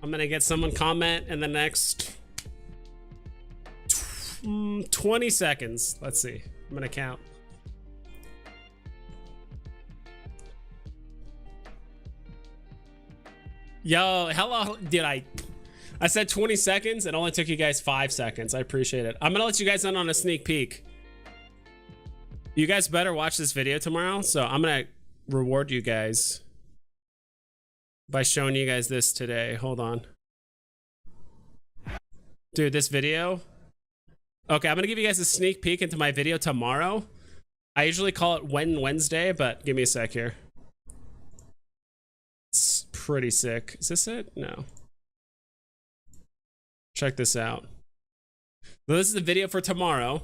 I'm gonna get someone comment in the next 20 seconds. Let's see. I'm gonna count. Yo, hello. Did I said 20 seconds. It only took you guys 5 seconds. I appreciate it. I'm gonna let you guys in on a sneak peek. You guys better watch this video tomorrow. So I'm gonna reward you guys by showing you guys this today. Hold on. Dude, this video. Okay, I'm gonna give you guys a sneak peek into my video tomorrow. I usually call it Wednesday, but give me a sec here. It's pretty sick. Is this it? No. Check this out. So this is the video for tomorrow.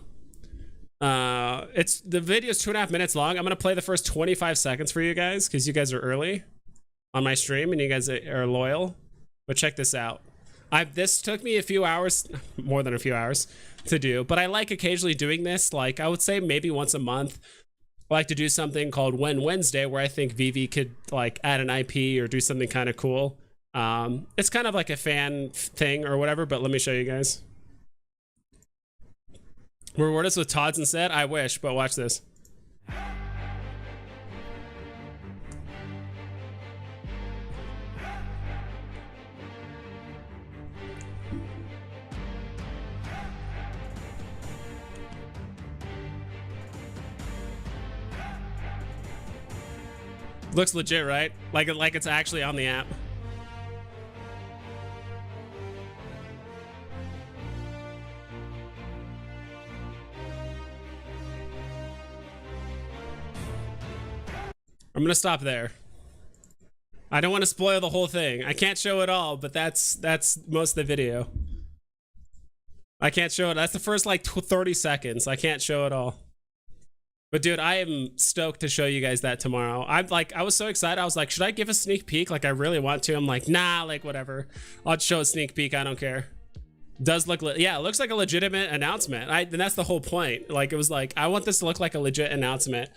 The video is 2.5 minutes long. I'm gonna play the first 25 seconds for you guys because you guys are early on my stream and you guys are loyal. But check this out. This took me a few hours, more than a few hours to do, but I like occasionally doing this. Like I would say maybe once a month. I like to do something called Wednesday where I think Veve could like add an IP or do something kind of cool. It's kind of like a fan thing or whatever, but let me show you guys. Reward us with Todd's instead? I wish, but watch this. Looks legit, right? Like it's actually on the app. I'm gonna stop there. I don't want to spoil the whole thing. I can't show it all, but that's most of the video. I can't show it. That's the first like 30 seconds. I can't show it all. But dude, I am stoked to show you guys that tomorrow. I was so excited. I was like, should I give a sneak peek? Like I really want to. I'm like, nah, like whatever. I'll show a sneak peek. I don't care. Does look, yeah, it looks like a legitimate announcement. And that's the whole point. Like it was like, I want this to look like a legit announcement.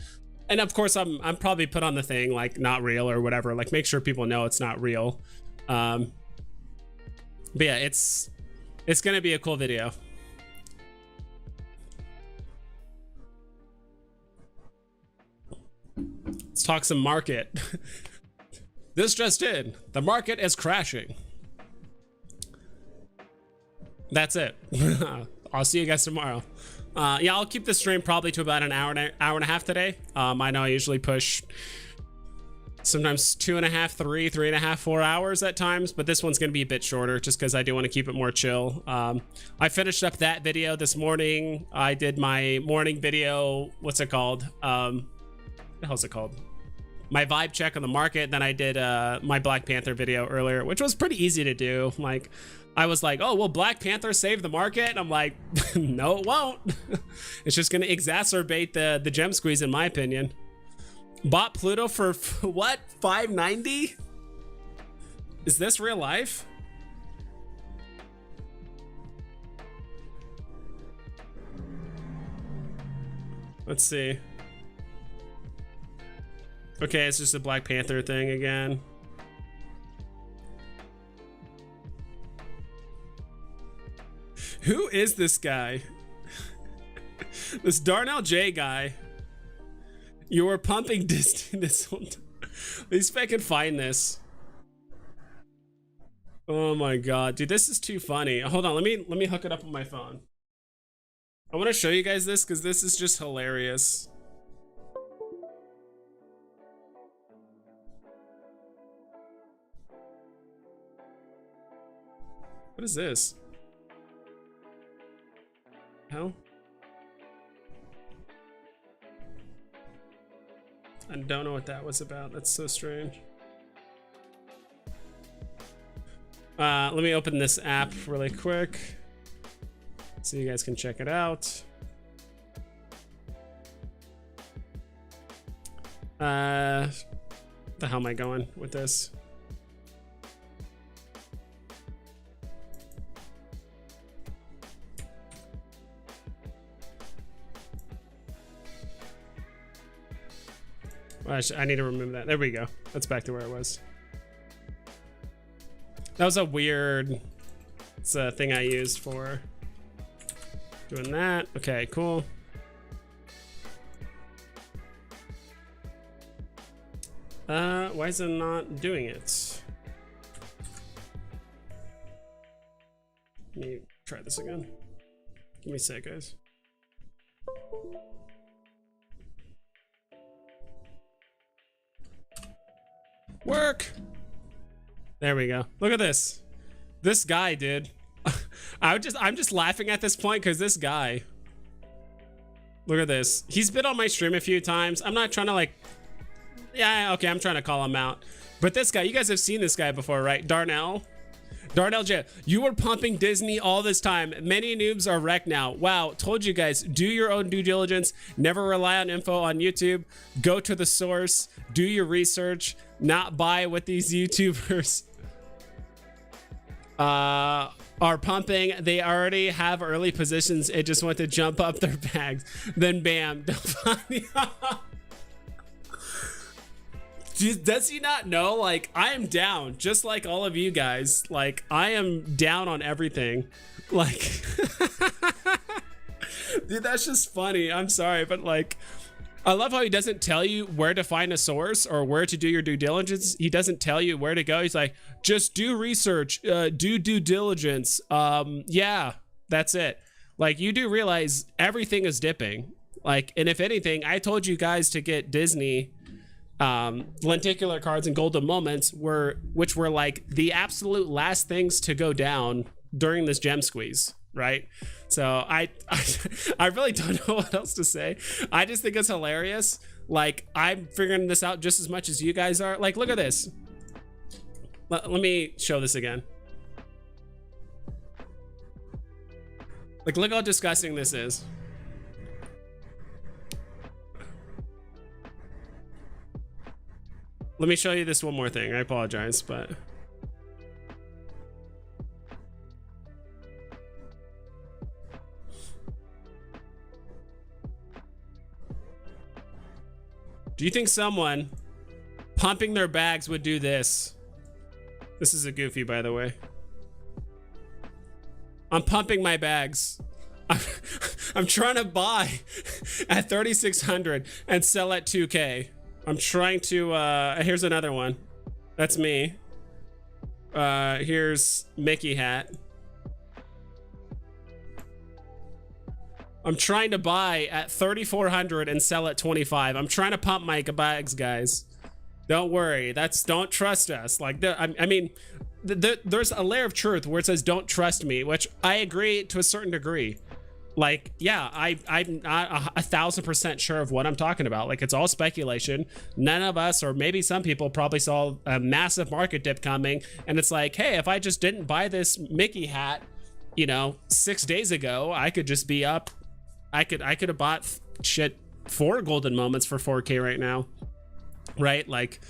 And of course I'm probably put on the thing like not real or whatever. Like make sure people know it's not real. But yeah, it's gonna be a cool video. Let's talk some market. This just in. The market is crashing. That's it. I'll see you guys tomorrow. Yeah, I'll keep the stream probably to about an hour and a half today. I know I usually push sometimes 2.5, 3, 3.5, 4 hours at times, but this one's gonna be a bit shorter just because I do want to keep it more chill. I finished up that video this morning. I did my morning video. What's it called? What the hell's it called? My vibe check on the market. Then I did my Black Panther video earlier, which was pretty easy to do. Like I was like, oh, will Black Panther save the market? And I'm like, no, it won't. It's just gonna exacerbate the gem squeeze in my opinion. Bought Pluto for what? 590? Is this real life? Let's see. Okay, it's just a Black Panther thing again. Who is this guy? This Darnell J guy. You were pumping this whole time. At least if I can find this. Oh my god, dude, this is too funny. Hold on, let me hook it up on my phone. I want to show you guys this because this is just hilarious. What is this? Hell? I don't know what that was about. That's so strange. Let me open this app really quick so you guys can check it out. The hell am I going with this? I need to remove that. There we go. That's back to where it was. That was a weird, it's a thing I used for doing that. Okay, cool. Why is it not doing it? Let me try this again. Give me a sec, guys. Work! There we go. Look at this. This guy, dude. I'm just laughing at this point because this guy. Look at this. He's been on my stream a few times. I'm not trying to like, yeah, okay, I'm trying to call him out. But this guy, you guys have seen this guy before, right? Darnell J, you were pumping Disney all this time. Many noobs are wrecked now. Wow, told you guys, do your own due diligence. Never rely on info on YouTube. Go to the source. Do your research. Not buy what these YouTubers are pumping. They already have early positions. It just want to jump up their bags. Then bam. Does he not know? Like, I am down, just like all of you guys. Like, I am down on everything. Like, dude, that's just funny. I'm sorry, but like, I love how he doesn't tell you where to find a source or where to do your due diligence. He doesn't tell you where to go. He's like, just do research, do due diligence. Yeah, that's it. Like, you do realize everything is dipping. Like, and if anything, I told you guys to get Disney lenticular cards and golden moments which were like the absolute last things to go down during this gem squeeze, right? So I really don't know what else to say. I just think it's hilarious. Like, I'm figuring this out just as much as you guys are. Like, look at this. Let me show this again. Like, look how disgusting this is. Let me show you this one more thing. I apologize, but do you think someone pumping their bags would do this? This is a goofy, by the way. I'm pumping my bags. I'm trying to buy at 3,600 and sell at 2K. I'm trying to, here's another one. That's me. Here's Mickey hat. I'm trying to buy at 3,400 and sell at 25. I'm trying to pump my bags, guys. Don't worry. Don't trust us. Like, I mean, there's a layer of truth where it says don't trust me, which I agree to a certain degree. Like, yeah, I'm not 1,000% sure of what I'm talking about. Like, it's all speculation. None of us, or maybe some people, probably saw a massive market dip coming, and it's like, hey, if I just didn't buy this Mickey hat, you know, 6 days ago, I could just be up. I could have bought shit 4 golden moments for 4K right now, right? Like,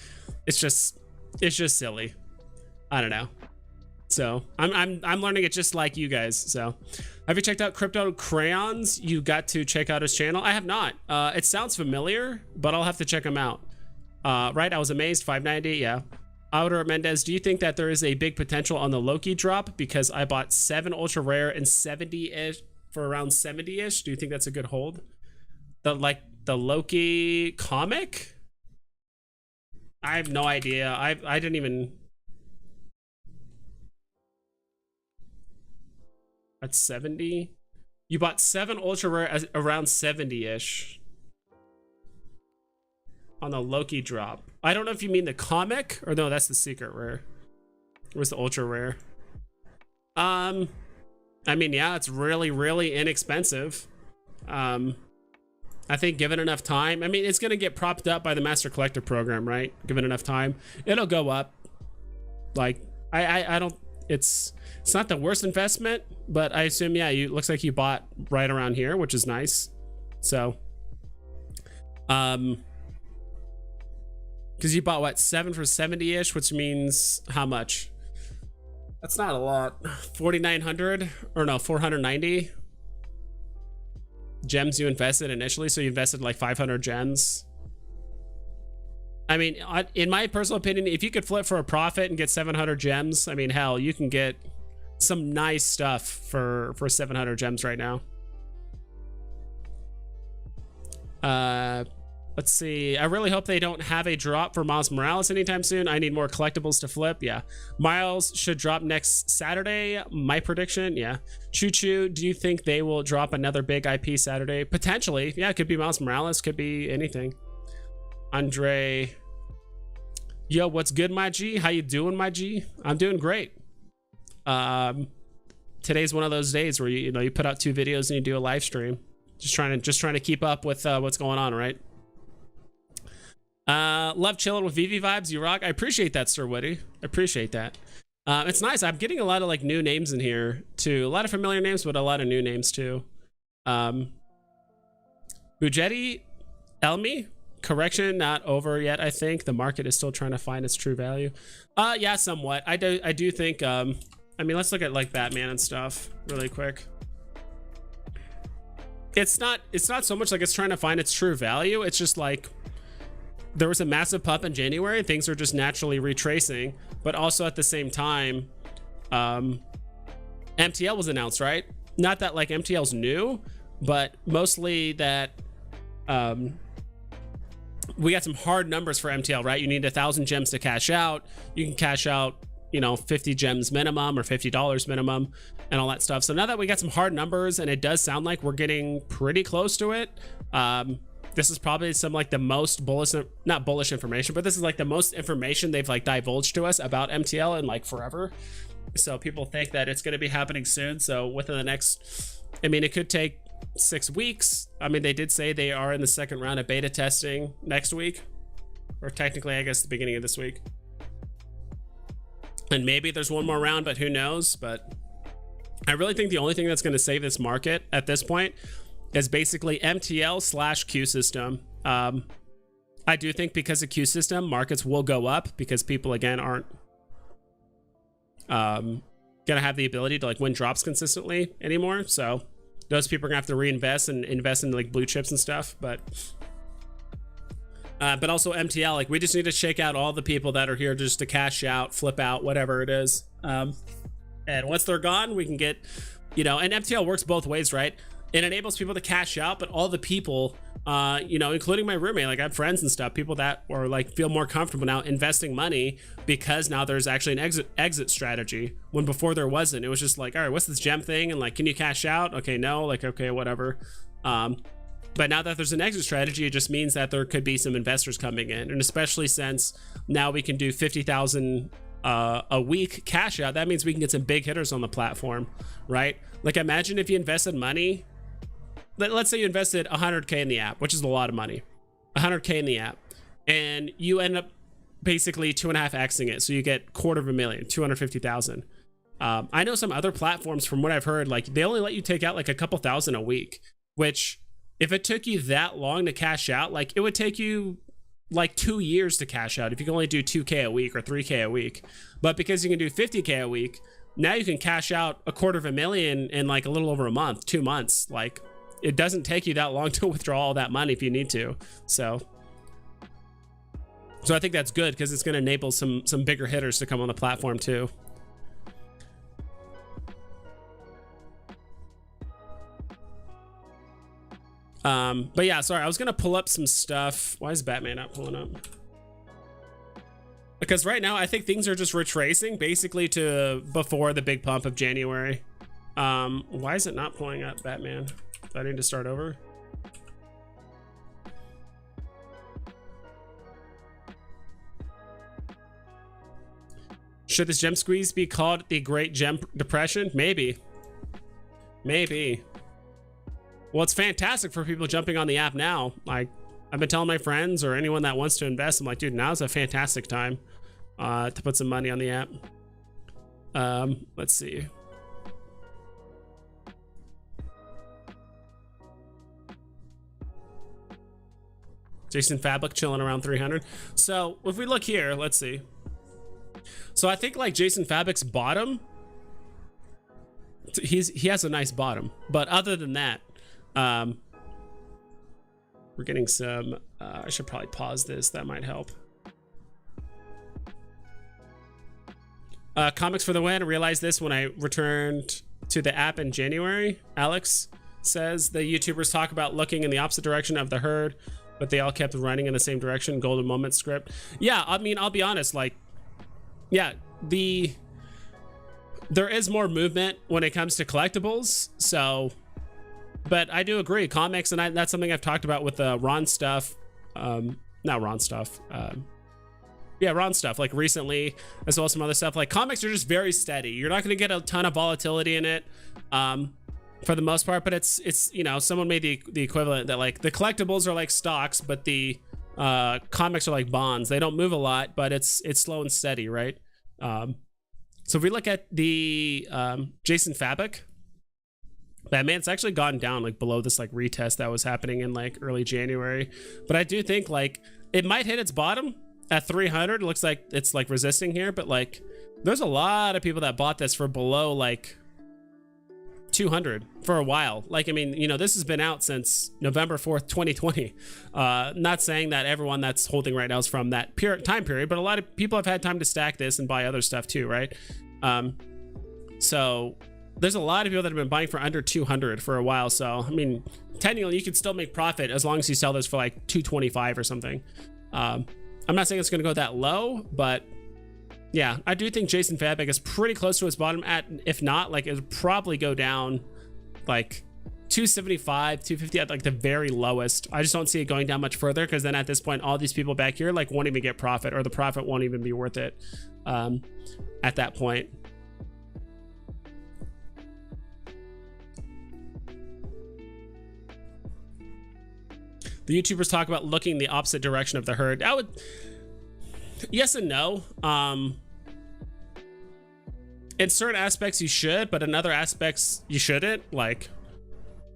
it's just silly. I don't know. So I'm learning it just like you guys. So have you checked out Crypto Crayons? You got to check out his channel. I have not. It sounds familiar, but I'll have to check him out. Right, I was amazed. 590, yeah. Outer Mendez, do you think that there is a big potential on the Loki drop? Because I bought 7 ultra rare and 70-ish for around 70-ish. Do you think that's a good hold? The Loki comic? I have no idea. I didn't even. At 70? You bought 7 ultra rare around 70-ish on the Loki drop. I don't know if you mean the comic or no, that's the secret rare. Where's the ultra rare? I mean, yeah, it's really, really inexpensive. I think given enough time, I mean, it's gonna get propped up by the Master Collector program, right? Given enough time, it'll go up. Like, I don't. It's not the worst investment, but I assume, yeah, looks like you bought right around here, which is nice. So, because you bought what, 7 for 70-ish, which means how much? That's not a lot. 4,900 or no, 490 gems you invested initially. So you invested like 500 gems. I mean, in my personal opinion, if you could flip for a profit and get 700 gems, I mean, hell, you can get some nice stuff for 700 gems right now. Let's see. I really hope they don't have a drop for Miles Morales anytime soon. I need more collectibles to flip. Yeah. Miles should drop next Saturday. My prediction. Yeah. Choo Choo, do you think they will drop another big IP Saturday? Potentially. Yeah, it could be Miles Morales. Could be anything. Andre. Yo, what's good, my G? How you doing, my G? I'm doing great. Today's one of those days where you put out 2 videos and you do a live stream. Just trying to keep up with what's going on, right? Love chilling with Veve vibes. You rock. I appreciate that, Sir Woody. I appreciate that. It's nice. I'm getting a lot of like new names in here too. A lot of familiar names, but a lot of new names too. Bujetti, Elmi. Correction, not over yet. I think the market is still trying to find its true value. Yeah, somewhat. I do think. I mean, let's look at like Batman and stuff really quick. It's not so much like it's trying to find its true value. It's just like there was a massive pump in January. Things are just naturally retracing, but also at the same time, MTL was announced, right? Not that like MTL's new, but mostly that we got some hard numbers for MTL, right? You need 1,000 gems to cash out. You can cash out, 50 gems minimum or $50 minimum and all that stuff. So now that we got some hard numbers and it does sound like we're getting pretty close to it, this is probably some like the most bullish, not bullish information, but this is like the most information they've like divulged to us about MTL in like forever. So people think that it's going to be happening soon. So within the next, I mean, it could take 6 weeks. I mean, they did say they are in the second round of beta testing next week, or technically, I guess the beginning of this week. And maybe there's one more round, but who knows? But I really think the only thing that's going to save this market at this point is basically MTL / Q system. I do think because of Q system, markets will go up because people again aren't gonna have the ability to like win drops consistently anymore. So those people are gonna have to reinvest and invest in like blue chips and stuff. But also MTL, like we just need to shake out all the people that are here just to cash out, flip out, whatever it is. And once they're gone, we can get, and MTL works both ways, right? It enables people to cash out, but all the people, including my roommate, like I have friends and stuff, people that are like feel more comfortable now investing money because now there's actually an exit strategy when before there wasn't. It was just like, all right, what's this gem thing? And like, can you cash out? Okay, no, like, okay, whatever. But now that there's an exit strategy, it just means that there could be some investors coming in. And especially since now we can do 50,000 a week cash out, that means we can get some big hitters on the platform, right? Like imagine if you invested money, let's say you invested 100K in the app, which is a lot of money, 100K in the app, and you end up basically 2.5xing it. So you get $250,000, 250,000. I know some other platforms, from what I've heard, like they only let you take out like a couple thousand a week, which if it took you that long to cash out, like it would take you like 2 years to cash out if you can only do 2K a week or 3K a week. But because you can do 50K a week, now you can cash out $250,000 in like a little over a month, 2 months. Like it doesn't take you that long to withdraw all that money if you need to. So I think that's good because it's going to enable some bigger hitters to come on the platform too. But yeah, sorry, I was gonna pull up some stuff. Why is Batman not pulling up? Because right now I think things are just retracing basically to before the big pump of January. Why is it not pulling up Batman? Do I need to start over? Should this gem squeeze be called the Great Gem Depression? Maybe. Maybe. Well, it's fantastic for people jumping on the app now. Like, I've been telling my friends or anyone that wants to invest, I'm like, dude, now's a fantastic time to put some money on the app. Let's see. Jason Fablik chilling around 300. So if we look here, let's see. So I think like Jason Fablik's bottom, he has a nice bottom, but other than that, we're getting some, I should probably pause this. That might help. Comics for the win. I realized this when I returned to the app in January. Alex says the YouTubers talk about looking in the opposite direction of the herd, but they all kept running in the same direction. Golden moment script. Yeah, I mean, I'll be honest, like, yeah, there is more movement when it comes to collectibles, so, but I do agree, comics, and that's something I've talked about with the Ron stuff, not Ron stuff, yeah, Ron stuff, like recently, as well as some other stuff. Like, comics are just very steady. You're not going to get a ton of volatility in it, for the most part, but it's you know, someone made the equivalent that, like, the collectibles are like stocks, but the comics are like bonds. They don't move a lot, but it's slow and steady, right? So if we look at the Jason Fabok Batman, it's actually gone down like below this like retest that was happening in like early January, but I do think like it might hit its bottom at 300. It looks like it's like resisting here, but like there's a lot of people that bought this for below like 200 for a while. Like, I mean, you know, this has been out since November 4th, 2020. Not saying that everyone that's holding right now is from that time period, but a lot of people have had time to stack this and buy other stuff too, right? So there's a lot of people that have been buying for under 200 for a while. So, I mean, technically you can still make profit as long as you sell this for like 225 or something. I'm not saying it's going to go that low, but yeah, I do think Jason Fabok is pretty close to his bottom. At, if not, like, it'll probably go down like 275, 250 at like the very lowest. I just don't see it going down much further, because then at this point, all these people back here like won't even get profit, or the profit won't even be worth it at that point. The YouTubers talk about looking the opposite direction of the herd. I would, yes and no. In certain aspects you should, but in other aspects you shouldn't. Like,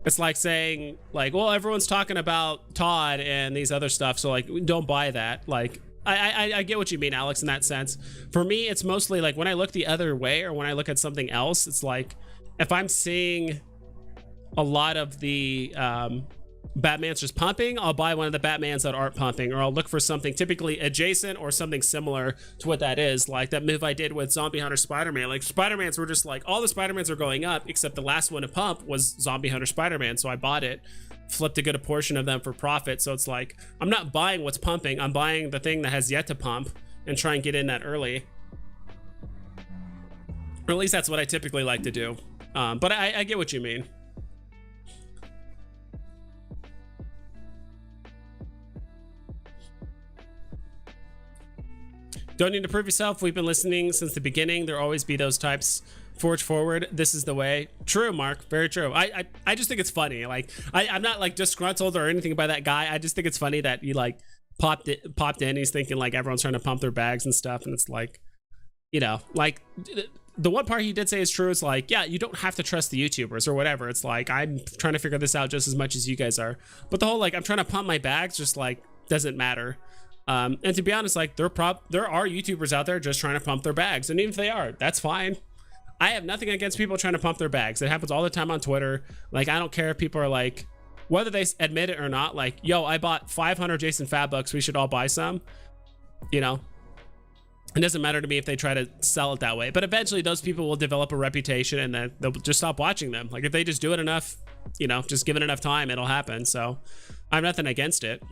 it's like saying like, well, everyone's talking about Todd and these other stuff, so like don't buy that. Like, I get what you mean, Alex, in that sense. For me, it's mostly like when I look the other way, or when I look at something else, it's like if I'm seeing a lot of the Batman's just pumping, I'll buy one of the Batmans that aren't pumping, or I'll look for something typically adjacent or something similar to what that is. Like that move I did with Zombie Hunter Spider-Man. Like, Spider-Mans were just like, all the Spider-Mans are going up, except the last one to pump was Zombie Hunter Spider-Man. So I bought it, flipped a good portion of them for profit. So it's like, I'm not buying what's pumping, I'm buying the thing that has yet to pump and try and get in that early. Or at least that's what I typically like to do. But I get what you mean. Don't need to prove yourself. We've been listening since the beginning. There'll always be those types. Forge forward. This is the way. True, Mark. Very true. I just think it's funny. Like, I'm not like disgruntled or anything by that guy. I just think it's funny that he like popped in. He's thinking like everyone's trying to pump their bags and stuff. And it's like, you know, like the one part he did say is true. Is like, yeah, you don't have to trust the YouTubers or whatever. It's like, I'm trying to figure this out just as much as you guys are. But the whole like, I'm trying to pump my bags just like doesn't matter. And to be honest, like there are YouTubers out there just trying to pump their bags, and even if they are, that's fine. I have nothing against people trying to pump their bags. It happens all the time on Twitter. Like, I don't care if people are like, whether they admit it or not, like, yo, I bought 500 Jason Faboks, we should all buy some. You know, it doesn't matter to me if they try to sell it that way, but eventually those people will develop a reputation, and then they'll just stop watching them. Like, if they just do it enough, you know, just give it enough time, it'll happen. So I have nothing against it.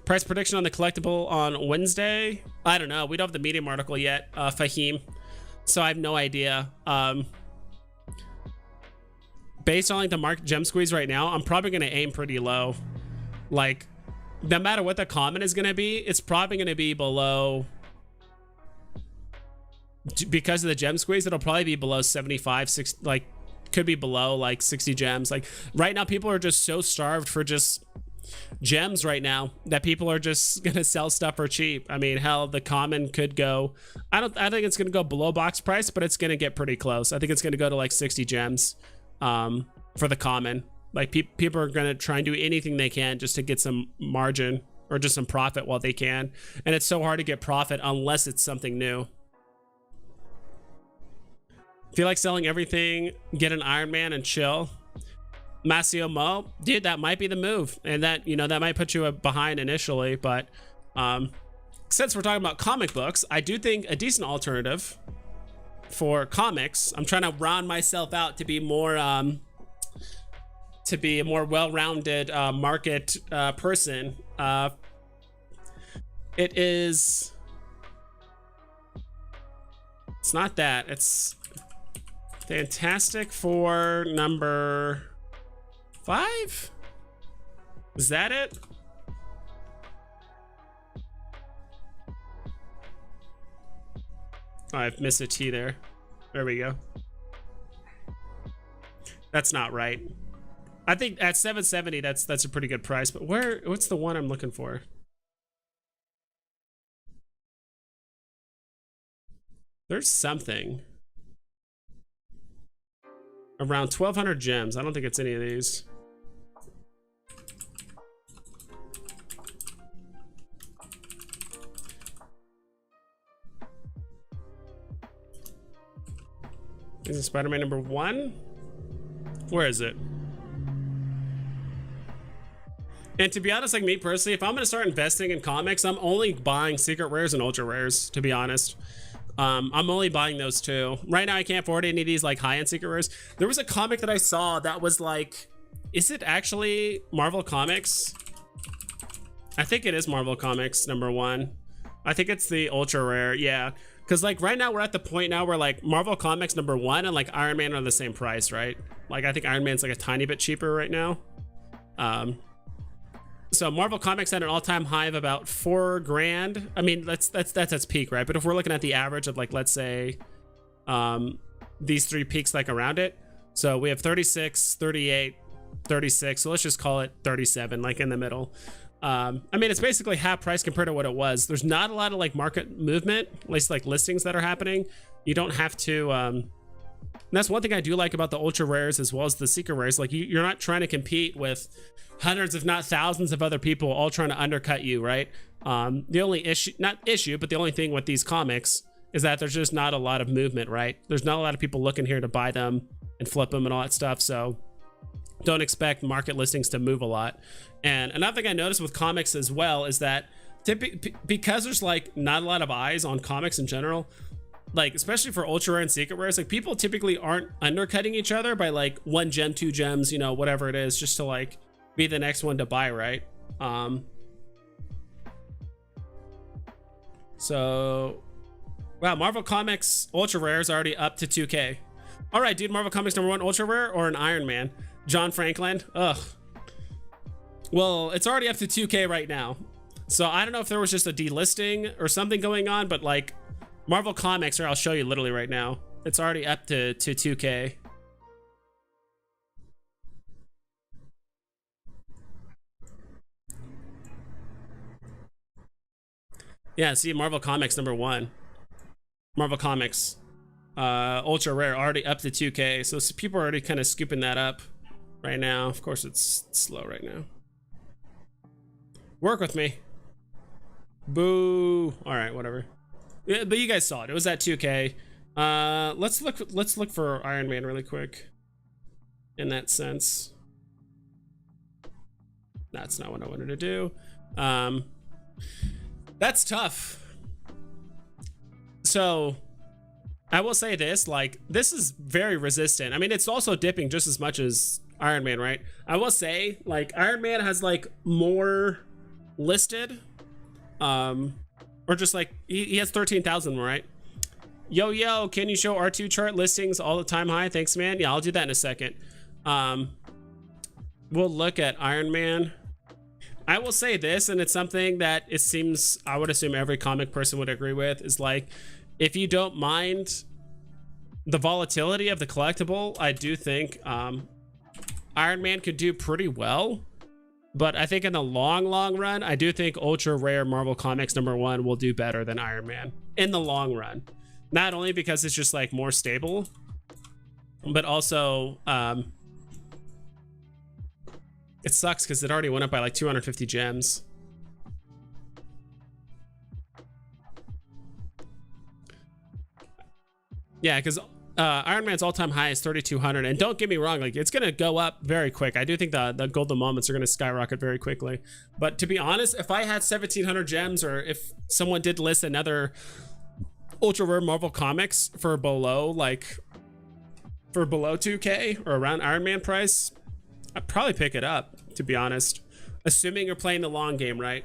Price prediction on the collectible on Wednesday? I don't know. We don't have the Medium article yet, Fahim. So I have no idea. Based on like the market gem squeeze right now, I'm probably going to aim pretty low. Like, no matter what the comment is going to be, it's probably going to be below. Because of the gem squeeze, it'll probably be below 75, 60, like, could be below like 60 gems. Like, right now, people are just so starved for just gems right now that people are just gonna sell stuff for cheap. I mean, hell, the common could go, I think it's gonna go below box price, but it's gonna get pretty close. I think it's gonna go to like 60 gems for the common. Like, people are gonna try and do anything they can just to get some margin or just some profit while they can, and it's so hard to get profit unless it's something new. Feel like selling everything, get an Iron Man and chill. Masio Mo, dude, that might be the move, and that, you know, that might put you behind initially, but since we're talking about comic books, I do think a decent alternative for comics, I'm trying to round myself out to be more to be a more well-rounded market person. It's not that, it's Fantastic Four number 5. Is that it? Oh, I've missed a T there. There we go. That's not right. I think at 770, that's a pretty good price. But what's the one I'm looking for? There's something around 1,200 gems. I don't think it's any of these. Is it Spider-Man number 1? Where is it? And to be honest, like me personally, if I'm gonna start investing in comics, I'm only buying secret rares and ultra rares, to be honest. I'm only buying those two. Right now I can't afford any of these like high-end secret rares. There was a comic that I saw that was like, is it actually Marvel Comics? I think it is Marvel Comics number 1. I think it's the ultra rare, yeah. Because like right now we're at the point now where like Marvel Comics number 1 and like Iron Man are the same price, right? Like I think Iron Man's like a tiny bit cheaper right now. So Marvel Comics had an all-time high of about $4,000. I mean, that's its peak, right? But if we're looking at the average of like, let's say, these 3 peaks like around it. So we have 36, 38, 36. So let's just call it 37, like in the middle. I mean, it's basically half price compared to what it was. There's not a lot of like market movement, at least like listings that are happening. You don't have to, and that's one thing I do like about the ultra rares as well as the secret rares. Like you're not trying to compete with hundreds, if not thousands of other people all trying to undercut you, right? The only issue, not issue, but the only thing with these comics is that there's just not a lot of movement, right? There's not a lot of people looking here to buy them and flip them and all that stuff. So don't expect market listings to move a lot. And another thing I noticed with comics as well is that because there's like not a lot of eyes on comics in general, like especially for ultra rare and secret rares, like people typically aren't undercutting each other by like 1 gem, 2 gems, you know, whatever it is, just to like be the next one to buy, right? So wow, Marvel Comics ultra rare is already up to 2K. All right, dude, Marvel Comics number 1 ultra rare or an Iron Man? John Franklin. Ugh. Well, it's already up to 2K right now. So I don't know if there was just a delisting or something going on, but like Marvel Comics, or I'll show you literally right now. It's already up to 2K. Yeah, see, Marvel Comics number 1. Marvel Comics ultra rare already up to 2K. So people are already kind of scooping that up right now. Of course, it's slow right now. Work with me. Boo. All right, whatever. Yeah, but you guys saw it. It was at 2K. Let's look for Iron Man really quick. In that sense, that's not what I wanted to do. That's tough. So I will say this, like this is very resistant. I mean, it's also dipping just as much as Iron Man, right? I will say like Iron Man has like more listed, or just like he has 13,000, right? Yo, can you show R2 chart listings all the time high? Thanks, man. Yeah, I'll do that in a second. We'll look at Iron Man. I will say this, and it's something that it seems I would assume every comic person would agree with, is like if you don't mind the volatility of the collectible, I do think Iron Man could do pretty well. But I think in the long run, I do think ultra rare Marvel Comics number 1 will do better than Iron Man in the long run. Not only because it's just like more stable, but also it sucks because it already went up by like 250 gems. Yeah, because Iron Man's all-time high is 3,200, and don't get me wrong, like it's gonna go up very quick. I do think the golden moments are gonna skyrocket very quickly. But to be honest, if I had 1,700 gems, or if someone did list another ultra rare Marvel comics for below 2K or around Iron Man price, I'd probably pick it up, to be honest, assuming you're playing the long game, right?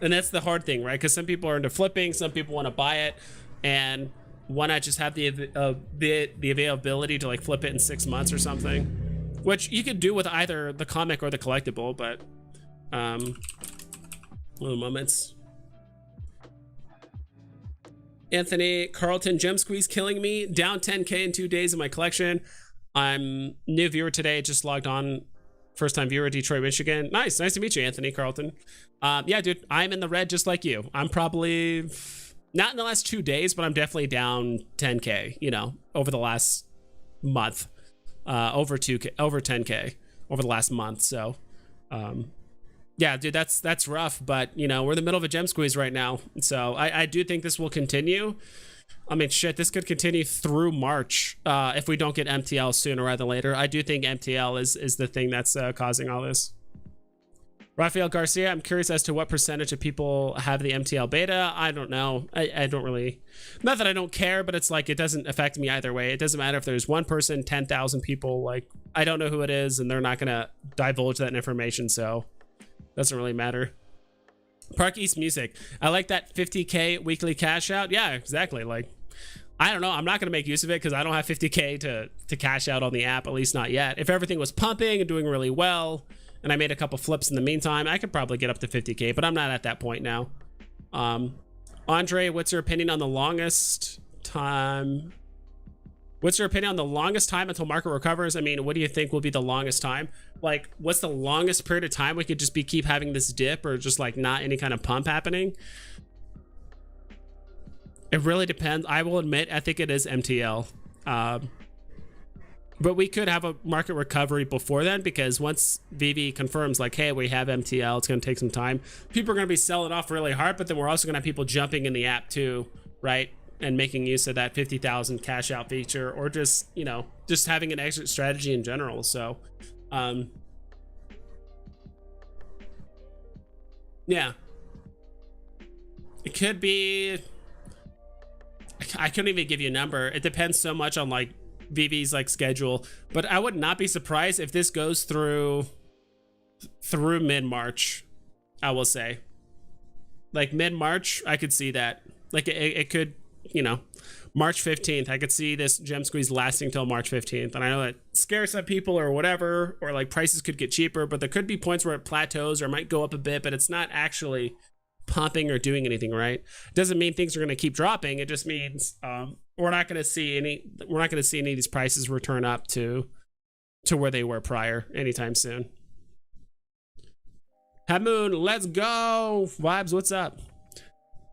And that's the hard thing, right? Because some people are into flipping, some people want to buy it, and why not just have the availability to like flip it in 6 months or something, which you could do with either the comic or the collectible. But little moments. Anthony Carlton, gem squeeze killing me, down 10k in 2 days in my collection. I'm new viewer today, just logged on, first time viewer, Detroit, Michigan. Nice to meet you, Anthony Carlton. Yeah, dude, I'm in the red just like you. I'm probably not in the last 2 days, but I'm definitely down 10k, you know, over the last month, over 10k over the last month. So yeah, dude, that's rough, but you know, we're in the middle of a gem squeeze right now. So I do think this will continue. I mean, shit, this could continue through March if we don't get MTL sooner rather than later. I do think MTL is the thing that's causing all this. Rafael Garcia, I'm curious as to what percentage of people have the MTL beta. I don't know. I don't really, not that I don't care, but it's like, it doesn't affect me either way. It doesn't matter if there's one person, 10,000 people, like, I don't know who it is, and they're not gonna divulge that information, so doesn't really matter. Park East Music, I like that 50k weekly cash out. Yeah, exactly. Like, I don't know, I'm not gonna make use of it because I don't have 50k to cash out on the app, at least not yet. If everything was pumping and doing really well, and I made a couple flips in the meantime, I could probably get up to 50k, but I'm not at that point now. Andre, what's your opinion on the longest time? What's your opinion on the longest time until market recovers? I mean, what do you think will be the longest time? Like, what's the longest period of time we could just keep having this dip, or just like not any kind of pump happening? It really depends. I will admit, I think it is MTL. But we could have a market recovery before then, because once Veve confirms like, hey, we have MTL, it's going to take some time. People are going to be selling off really hard, but then we're also going to have people jumping in the app too, right? And making use of that 50,000 cash out feature, or just, you know, just having an exit strategy in general. So, yeah, it could be, I couldn't even give you a number. It depends so much on like Veve's like schedule, but I would not be surprised if this goes through mid-March. I will say, like mid-March, I could see that. Like it could, you know, March 15th, I could see this gem squeeze lasting till March 15th. And I know that scares some people or whatever, or like prices could get cheaper, but there could be points where it plateaus or it might go up a bit, but it's not actually pumping or doing anything, right? It doesn't mean things are going to keep dropping. It just means we're not going to see any of these prices return up to where they were prior anytime soon. Hamoon, let's go. Vibes, what's up?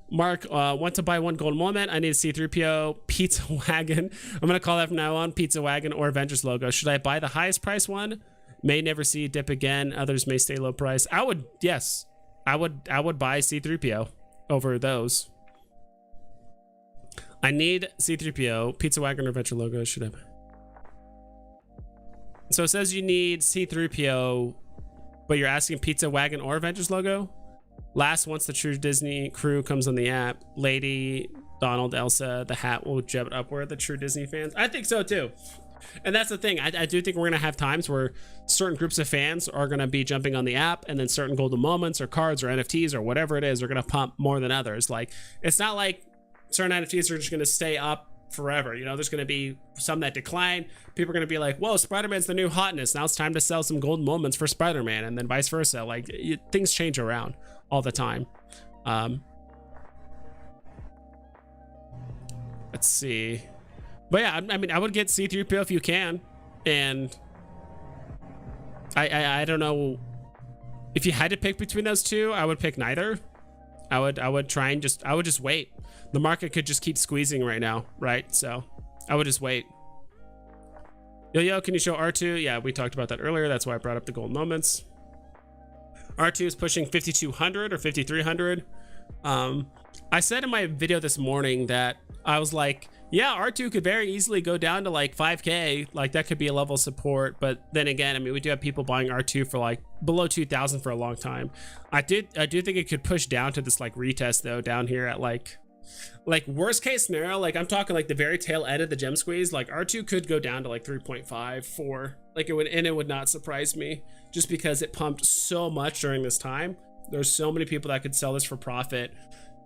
Mark, want to buy one gold moment. I need a C3PO Pizza Wagon. I'm going to call that from now on Pizza Wagon or Avengers logo. Should I buy the highest price one? May never see dip again. Others may stay low price. I would, yes. I would buy C3PO over those. I need C3PO, Pizza Wagon, or Adventure logo. Should I buy? So it says you need C3PO, but you're asking Pizza Wagon or Avengers logo? Last, once the true Disney crew comes on the app, Lady, Donald, Elsa, the hat will jump upward. The true Disney fans, I think so too. And that's the thing. I do think we're gonna have times where certain groups of fans are gonna be jumping on the app, and then certain golden moments or cards or NFTs or whatever it is are gonna pump more than others. Like, it's not like certain NFTs are just gonna stay up forever. You know, there's gonna be some that decline. People are gonna be like, whoa, Spider-Man's the new hotness, now it's time to sell some golden moments for Spider-Man, and then vice versa. Like, things change around all the time. Let's see. But yeah, I mean, I would get C3PO if you can, and I don't know if you had to pick between those two. I would pick neither. I would try and I would just wait. The market could just keep squeezing right now, right? So I would just wait. Yo, can you show R2? Yeah, we talked about that earlier. That's why I brought up the gold moments. R2 is pushing 5,200 or 5,300. I said in my video this morning that I was like, yeah, R2 could very easily go down to like 5K. Like that could be a level of support. But then again, I mean, we do have people buying R2 for like below 2,000 for a long time. I do think it could push down to this like retest though, down here at like worst case scenario, like I'm talking like the very tail end of the gem squeeze, like R2 could go down to like 3.5, 4. Like it would not surprise me just because it pumped so much during this time. There's so many people that could sell this for profit.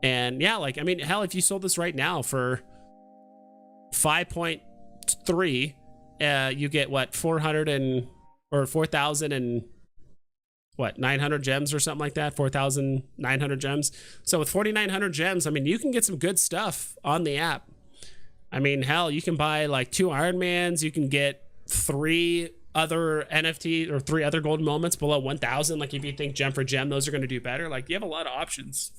And yeah, like, I mean, hell, if you sold this right now for 5.3, you get what, 4,000 and what, 900 gems or something like that, 4,900 gems. So with 4,900 gems, I mean, you can get some good stuff on the app. I mean, hell, you can buy like 2 Ironmans, you can get 3 other NFT or 3 other golden moments below 1,000. Like if you think gem for gem, those are going to do better. Like you have a lot of options.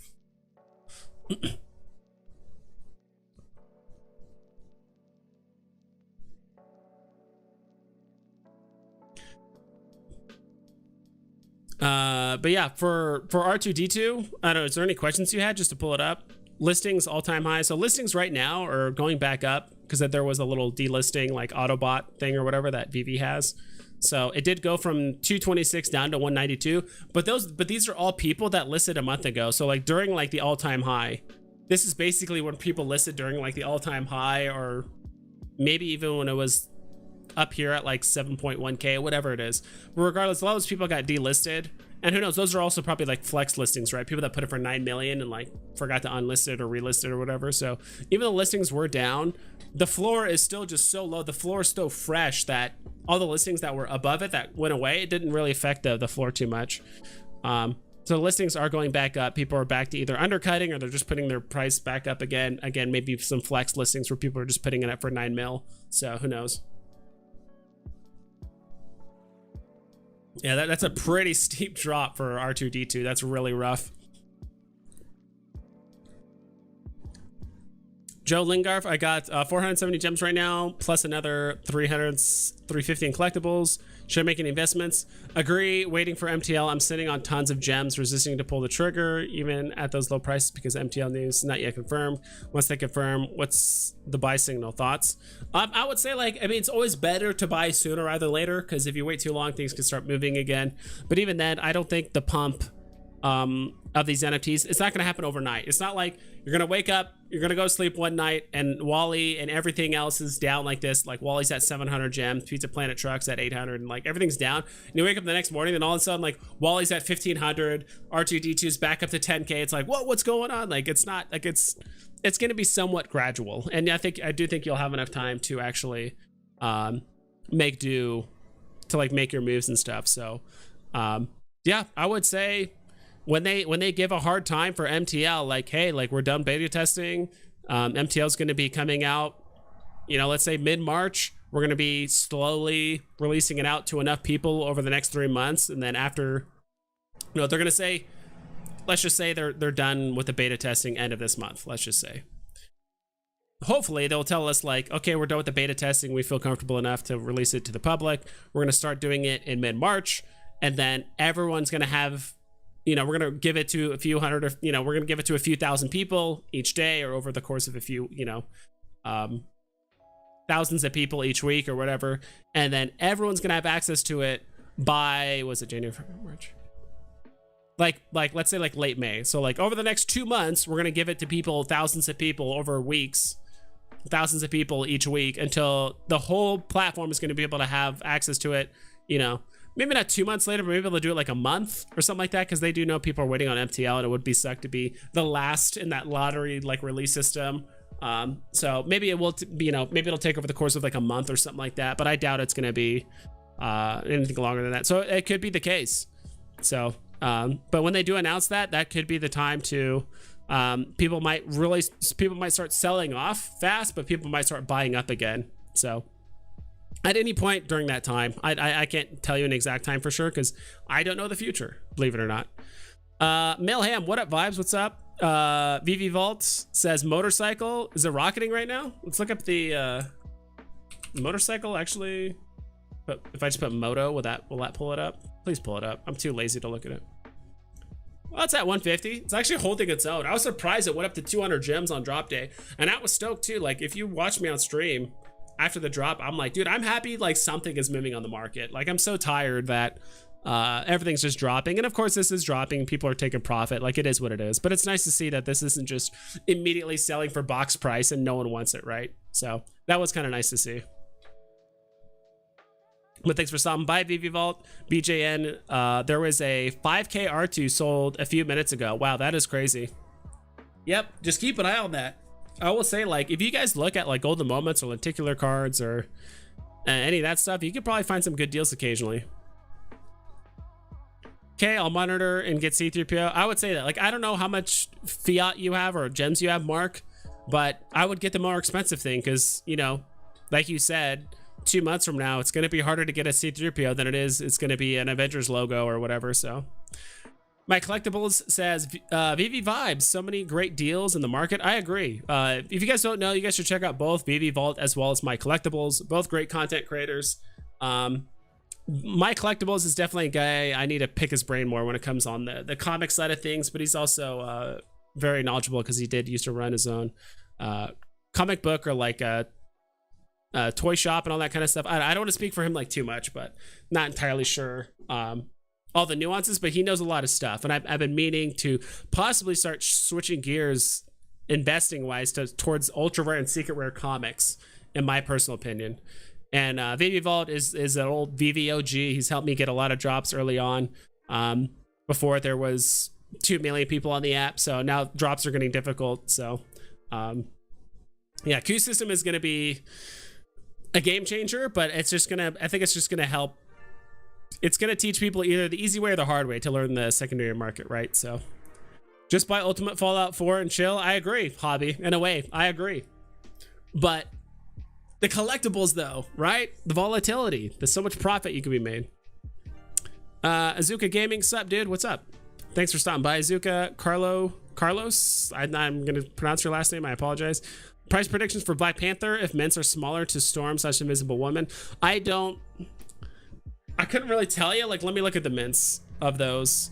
But yeah, for R2D2, I don't know, is there any questions you had just to pull it up? Listings all-time high. So listings right now are going back up because there was a little delisting like Autobot thing or whatever that Veve has. So it did go from 226 down to 192, but these are all people that listed a month ago. So like during like the all-time high, this is basically when people listed during like the all-time high, or maybe even when it was up here at like 7.1K, whatever it is. But regardless, a lot of those people got delisted. And who knows, those are also probably like flex listings, right? People that put it for 9 million and like forgot to unlist it or relist it or whatever. So even though listings were down, the floor is still just so low. The floor is still fresh that all the listings that were above it that went away, it didn't really affect the floor too much. So listings are going back up. People are back to either undercutting or they're just putting their price back up again. Again, maybe some flex listings where people are just putting it up for 9 mil. So who knows? Yeah, that's a pretty steep drop for R2D2. That's really rough. Joe Lingarf, I got 470 gems right now, plus another 350 in collectibles. Should I make any investments? Agree, waiting for MTL. I'm sitting on tons of gems, resisting to pull the trigger, even at those low prices, because MTL news is not yet confirmed. Once they confirm, what's the buy signal? Thoughts? I would say, like, I mean, it's always better to buy sooner rather than later, because if you wait too long, things can start moving again. But even then, I don't think the pump of these NFTs, it's not going to happen overnight. It's not like you're going to wake up, you're going to go to sleep one night, and Wally and everything else is down like this. Like Wally's at 700 gems, Pizza Planet Truck's at 800, and like everything's down. And you wake up the next morning, and all of a sudden, like Wally's at 1500, R2D2's back up to 10K. It's like, what's going on? Like it's not like it's going to be somewhat gradual. And I do think you'll have enough time to actually make do to like make your moves and stuff. So yeah, I would say when they give a hard time for MTL, like, hey, like we're done beta testing, MTL is going to be coming out, you know, let's say mid-March. We're going to be slowly releasing it out to enough people over the next 3 months, and then after, you know, they're going to say, let's just say they're done with the beta testing end of this month. Let's just say, hopefully they'll tell us like, okay, we're done with the beta testing, we feel comfortable enough to release it to the public. We're going to start doing it in mid-March, and then everyone's going to have, you know, we're going to give it to a few hundred, or, you know, we're going to give it to a few thousand people each day, or over the course of a few, you know, thousands of people each week or whatever. And then everyone's going to have access to it by, was it January, February, March? Like, let's say like late May. So like over the next 2 months, we're going to give it to people, thousands of people over weeks, thousands of people each week, until the whole platform is going to be able to have access to it, you know. Maybe not 2 months later, but maybe they'll do it like a month or something like that, because they do know people are waiting on MTL, and it would be suck to be the last in that lottery like release system. So maybe it will, you know, maybe it'll take over the course of like a month or something like that, but I doubt it's going to be anything longer than that. So it could be the case. So, but when they do announce that, that could be the time to, people might start selling off fast, but people might start buying up again. So at any point during that time, I can't tell you an exact time for sure, because I don't know the future, believe it or not. Mailham, what up, Vibes? What's up? VV Vault says motorcycle. Is it rocketing right now? Let's look up the motorcycle, actually. But if I just put moto, will that pull it up? Please pull it up. I'm too lazy to look at it. Well, it's at 150. It's actually holding its own. I was surprised it went up to 200 gems on drop day. And I was stoked too. Like, if you watch me on stream after the drop, I'm like, dude, I'm happy like something is moving on the market. Like, I'm so tired that everything's just dropping. And of course, this is dropping. People are taking profit. Like, it is what it is. But it's nice to see that this isn't just immediately selling for box price and no one wants it, right? So that was kind of nice to see. But thanks for stopping by, Veve Vault. BJN, there was a 5K R2 sold a few minutes ago. Wow, that is crazy. Yep, just keep an eye on that. I will say, like, if you guys look at like golden moments or lenticular cards or any of that stuff, you could probably find some good deals occasionally. Okay, I'll monitor and get C3PO. I would say that, like, I don't know how much fiat you have or gems you have, Mark, but I would get the more expensive thing because, you know, like you said, 2 months from now, it's going to be harder to get a C3PO than it's going to be an Avengers logo or whatever. So my collectibles says Veve Vibes, so many great deals in the market. I agree. If you guys don't know, you guys should check out both Veve Vault as well as my collectibles, both great content creators. My collectibles is definitely a guy I need to pick his brain more when it comes on the comic side of things, but he's also very knowledgeable because he did used to run his own comic book or like a toy shop and all that kind of stuff. I don't want to speak for him like too much, but not entirely sure all the nuances, but he knows a lot of stuff. And I've been meaning to possibly start switching gears investing wise towards ultra rare and secret rare comics, in my personal opinion. And Veve Vault is an old Veve OG. He's helped me get a lot of drops early on before there was 2 million people on the app. So now drops are getting difficult. So yeah, Q system is going to be a game changer, but it's just gonna, I think it's just gonna help. It's gonna teach people either the easy way or the hard way to learn the secondary market, right? So just buy Ultimate Fallout 4 and chill. I agree, Hobby. In a way, I agree. But the collectibles though, right? The volatility. There's so much profit you can be made. Azuka Gaming, sup, dude? What's up? Thanks for stopping by, Azuka. Carlos, I'm gonna pronounce your last name. I apologize. Price predictions for Black Panther if mints are smaller to Storm / Invisible Woman. I couldn't really tell you. Like, let me look at the mints of those.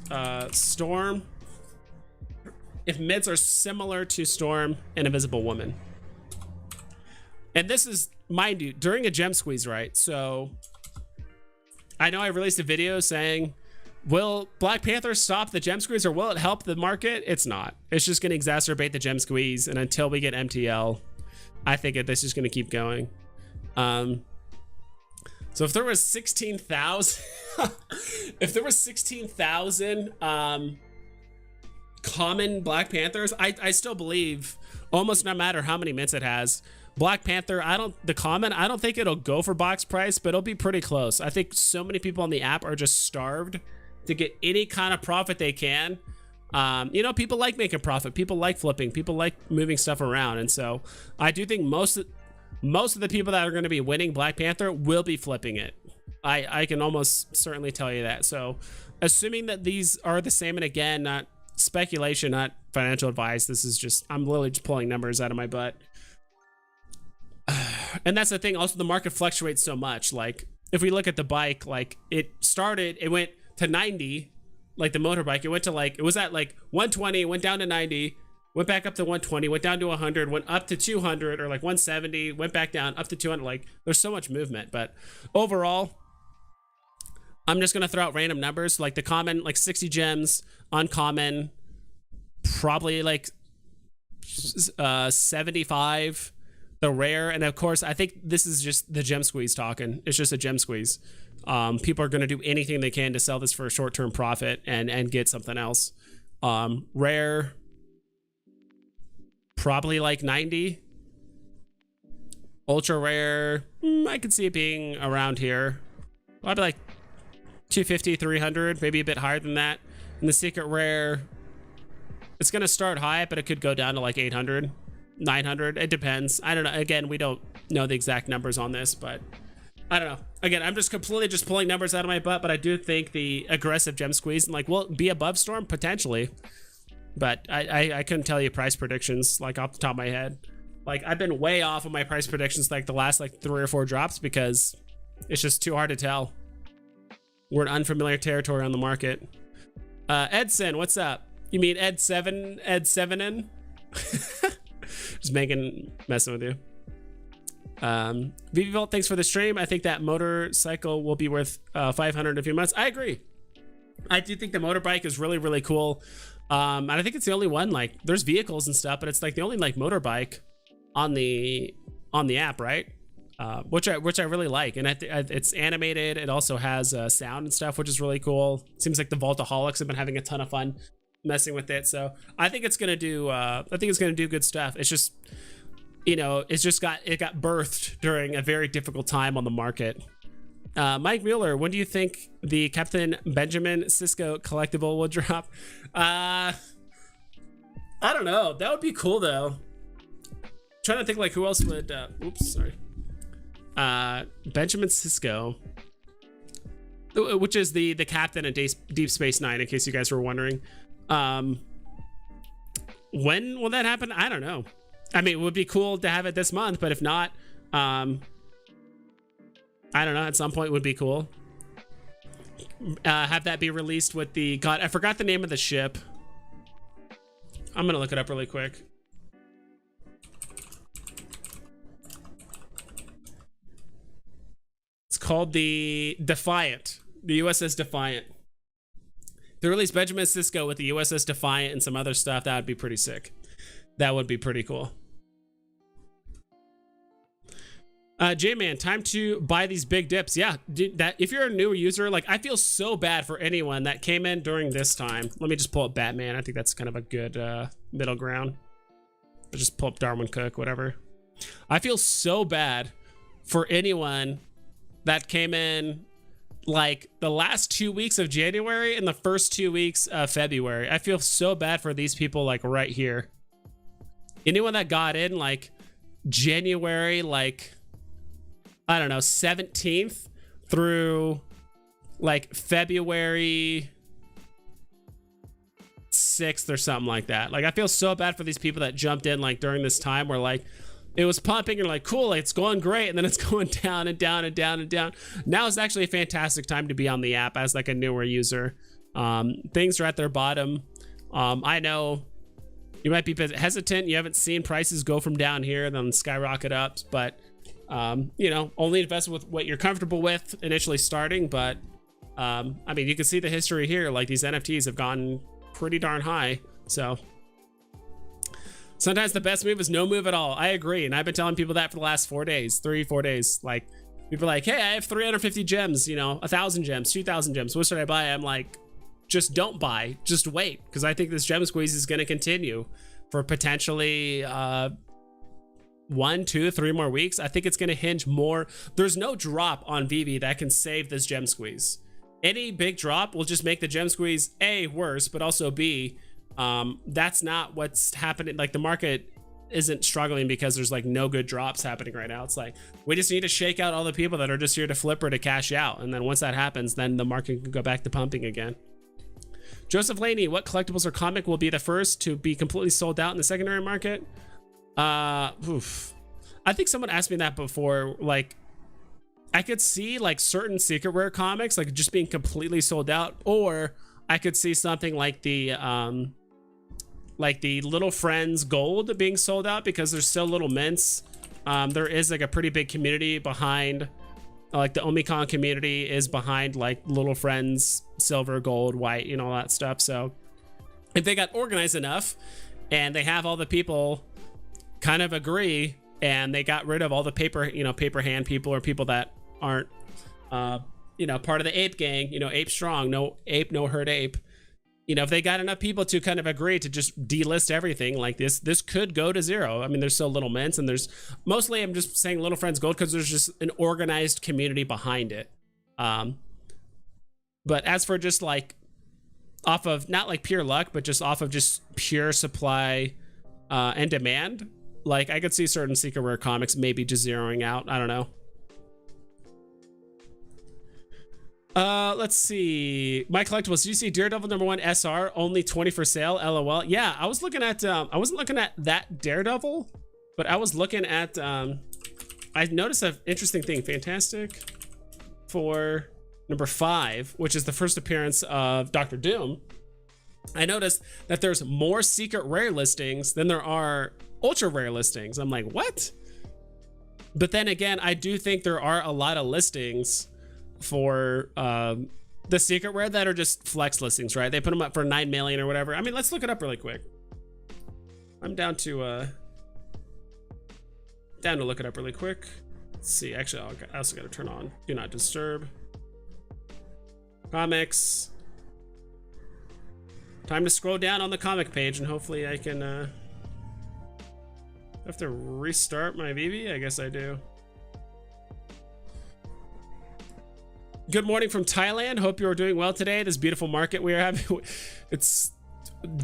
Storm. If mints are similar to Storm and Invisible Woman. And this is, mind you, during a gem squeeze, right? So I know I released a video saying, will Black Panther stop the gem squeeze or will it help the market? It's not. It's just going to exacerbate the gem squeeze. And until we get MTL, I think this is going to keep going. So if there was 16,000, if there was 16,000 common Black Panthers, I still believe almost no matter how many mints it has, Black Panther, I don't think it'll go for box price, but it'll be pretty close. I think so many people on the app are just starved to get any kind of profit they can. You know, people like making profit, people like flipping, people like moving stuff around, and so I do think most of the people that are going to be winning Black Panther will be flipping it. I can almost certainly tell you that. So assuming that these are the same, and again, not speculation, not financial advice, this is just, I'm literally just pulling numbers out of my butt. And that's the thing, also the market fluctuates so much. Like if we look at the bike, like it went to 90, like the motorbike, it went to like, it was at like 120, went down to 90, went back up to 120, went down to 100, went up to 200 or like 170, went back down up to 200. Like there's so much movement, but overall, I'm just going to throw out random numbers. Like the common, like 60 gems, uncommon, probably like 75, the rare. And of course, I think this is just the gem squeeze talking. It's just a gem squeeze. People are going to do anything they can to sell this for a short-term profit and get something else. Rare, probably like 90. Ultra rare, I could see it being around here. Probably like 250, 300, maybe a bit higher than that. And the secret rare, it's going to start high, but it could go down to like 800, 900. It depends. I don't know. Again, we don't know the exact numbers on this, but I don't know. Again, I'm just completely just pulling numbers out of my butt, but I do think the aggressive gem squeeze, and like, will it be above Storm? Potentially. But I couldn't tell you price predictions like off the top of my head. Like I've been way off of my price predictions like the last like 3 or 4 drops because it's just too hard to tell. We're in unfamiliar territory on the market. Edson, what's up? You mean Ed7 just messing with you. Veve Vault, thanks for the stream. I think that motorcycle will be worth 500 in a few months. I agree. I do think the motorbike is really, really cool. And I think it's the only one, like, there's vehicles and stuff, but it's like the only like motorbike on the app, right? Which I really like. And it's animated. It also has sound and stuff, which is really cool. Seems like the Vaultaholics have been having a ton of fun messing with it. So I think it's gonna do good stuff. It's just, you know, it got birthed during a very difficult time on the market. Mike Mueller, when do you think the Captain Benjamin Sisko collectible will drop? I don't know. That would be cool though. Trying to think like who else would. Oops, sorry. Benjamin Sisko, which is the captain of Deep Space Nine, in case you guys were wondering. When will that happen? I don't know. I mean, it would be cool to have it this month, but if not, I don't know. At some point, it would be cool. Have that be released with the God. I forgot the name of the ship. I'm gonna look it up really quick. It's called the Defiant. The USS Defiant. They released Benjamin Sisko with the USS Defiant and some other stuff. That would be pretty sick. That would be pretty cool. J-Man, time to buy these big dips. Yeah, that if you're a new user, like, I feel so bad for anyone that came in during this time. Let me just pull up Batman. I think that's kind of a good middle ground. I'll just pull up Darwin Cook, whatever. I feel so bad for anyone that came in like the last 2 weeks of January and the first 2 weeks of February. I feel so bad for these people, like, right here. Anyone that got in like January, like, I don't know, 17th through like February 6th or something like that. Like, I feel so bad for these people that jumped in like during this time where like it was pumping and like, cool, it's going great, and then it's going down and down and down and down. Now is actually a fantastic time to be on the app as like a newer user. Things are at their bottom. I know you might be hesitant. You haven't seen prices go from down here and then skyrocket up, but you know, only invest with what you're comfortable with initially starting. But I mean, you can see the history here. Like, these NFTs have gone pretty darn high. So sometimes the best move is no move at all. I agree. And I've been telling people that for the last 4 days, 3-4 days. Like, people are like, hey, I have 350 gems, you know, 1,000 gems, 2,000 gems. What should I buy? I'm like, just don't buy, just wait. Because I think this gem squeeze is going to continue for potentially 1, 2, 3 more weeks. I think it's going to hinge more. There's no drop on Veve that can save this gem squeeze. Any big drop will just make the gem squeeze A, worse, but also B, that's not what's happening. Like, the market isn't struggling because there's like no good drops happening right now. It's like, we just need to shake out all the people that are just here to flip or to cash out. And then once that happens, then the market can go back to pumping again. Joseph Laney, what collectibles or comic will be the first to be completely sold out in the secondary market? I think someone asked me that before. Like, I could see like certain secret rare comics like just being completely sold out, or I could see something like the Little Friends Gold being sold out because there's still little mints. There is like a pretty big community behind, like the Omicron community is behind like Little Friends Silver, Gold, White, you know, all that stuff. So if they got organized enough and they have all the people kind of agree and they got rid of all the paper hand people or people that aren't you know, part of the ape gang, you know, ape strong, no ape, no hurt ape. You know, if they got enough people to kind of agree to just delist everything like this could go to zero. I mean, there's still little mints, and there's mostly, I'm just saying Little Friends Gold because there's just an organized community behind it. But as for just like off of not like pure luck, but just off of just pure supply and demand, like I could see certain secret rare comics maybe just zeroing out. I don't know. Let's see. My collectibles. Do you see Daredevil #1 SR only 20 for sale? LOL. Yeah, I was looking at. I wasn't looking at that Daredevil, but I was looking at. I noticed an interesting thing. Fantastic Four #5, which is the first appearance of Doctor Doom. I noticed that there's more secret rare listings than there are ultra rare listings. I'm like, what? But then again, I do think there are a lot of listings for the secret rare that are just flex listings, right? They put them up for 9 million or whatever. I mean, let's look it up really quick. I'm down to look it up really quick. Let's see. Actually, I also got to turn on do not disturb. Comics. Time to scroll down on the comic page, and hopefully I can have to restart my Veve. I guess I do. Good morning from Thailand. Hope you're doing well today. This beautiful market we are having. It's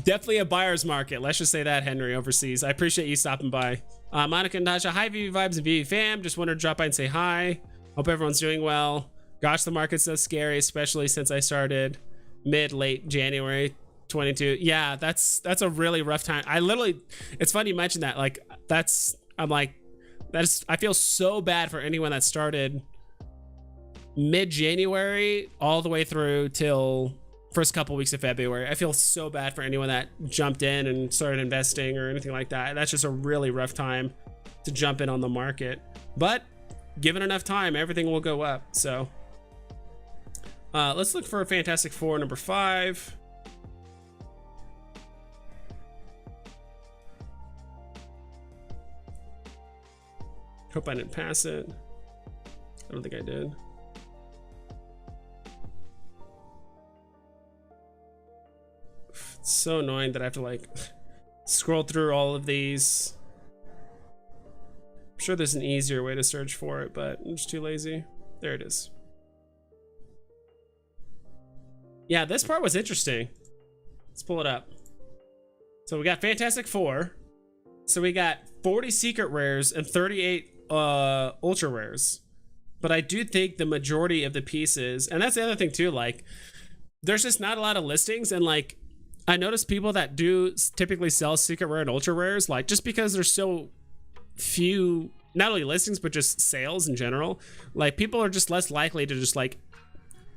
definitely a buyer's market. Let's just say that, Henry, overseas. I appreciate you stopping by. Monica and Dasha, hi Veve Vibes and Veve fam. Just wanted to drop by and say hi. Hope everyone's doing well. Gosh, the market's so scary, especially since I started late January 22. Yeah, that's a really rough time. I literally, it's funny you mentioned that. Like, I feel so bad for anyone that started mid-January all the way through till first couple weeks of February. I feel so bad for anyone that jumped in and started investing or anything like that. That's just a really rough time to jump in on the market. But given enough time, everything will go up. So let's look for Fantastic Four number 5. Hope I didn't pass it. I don't think I did. It's so annoying that I have to like scroll through all of these. I'm sure there's an easier way to search for it, but I'm just too lazy. There it is. Yeah, this part was interesting. Let's pull it up. So we got Fantastic Four. So we got 40 secret rares and 38 ultra rares. But I do think the majority of the pieces, and that's the other thing too, like there's just not a lot of listings, and like I notice people that do typically sell secret rare and ultra rares, like just because there's so few, not only listings, but just sales in general, like people are just less likely to just like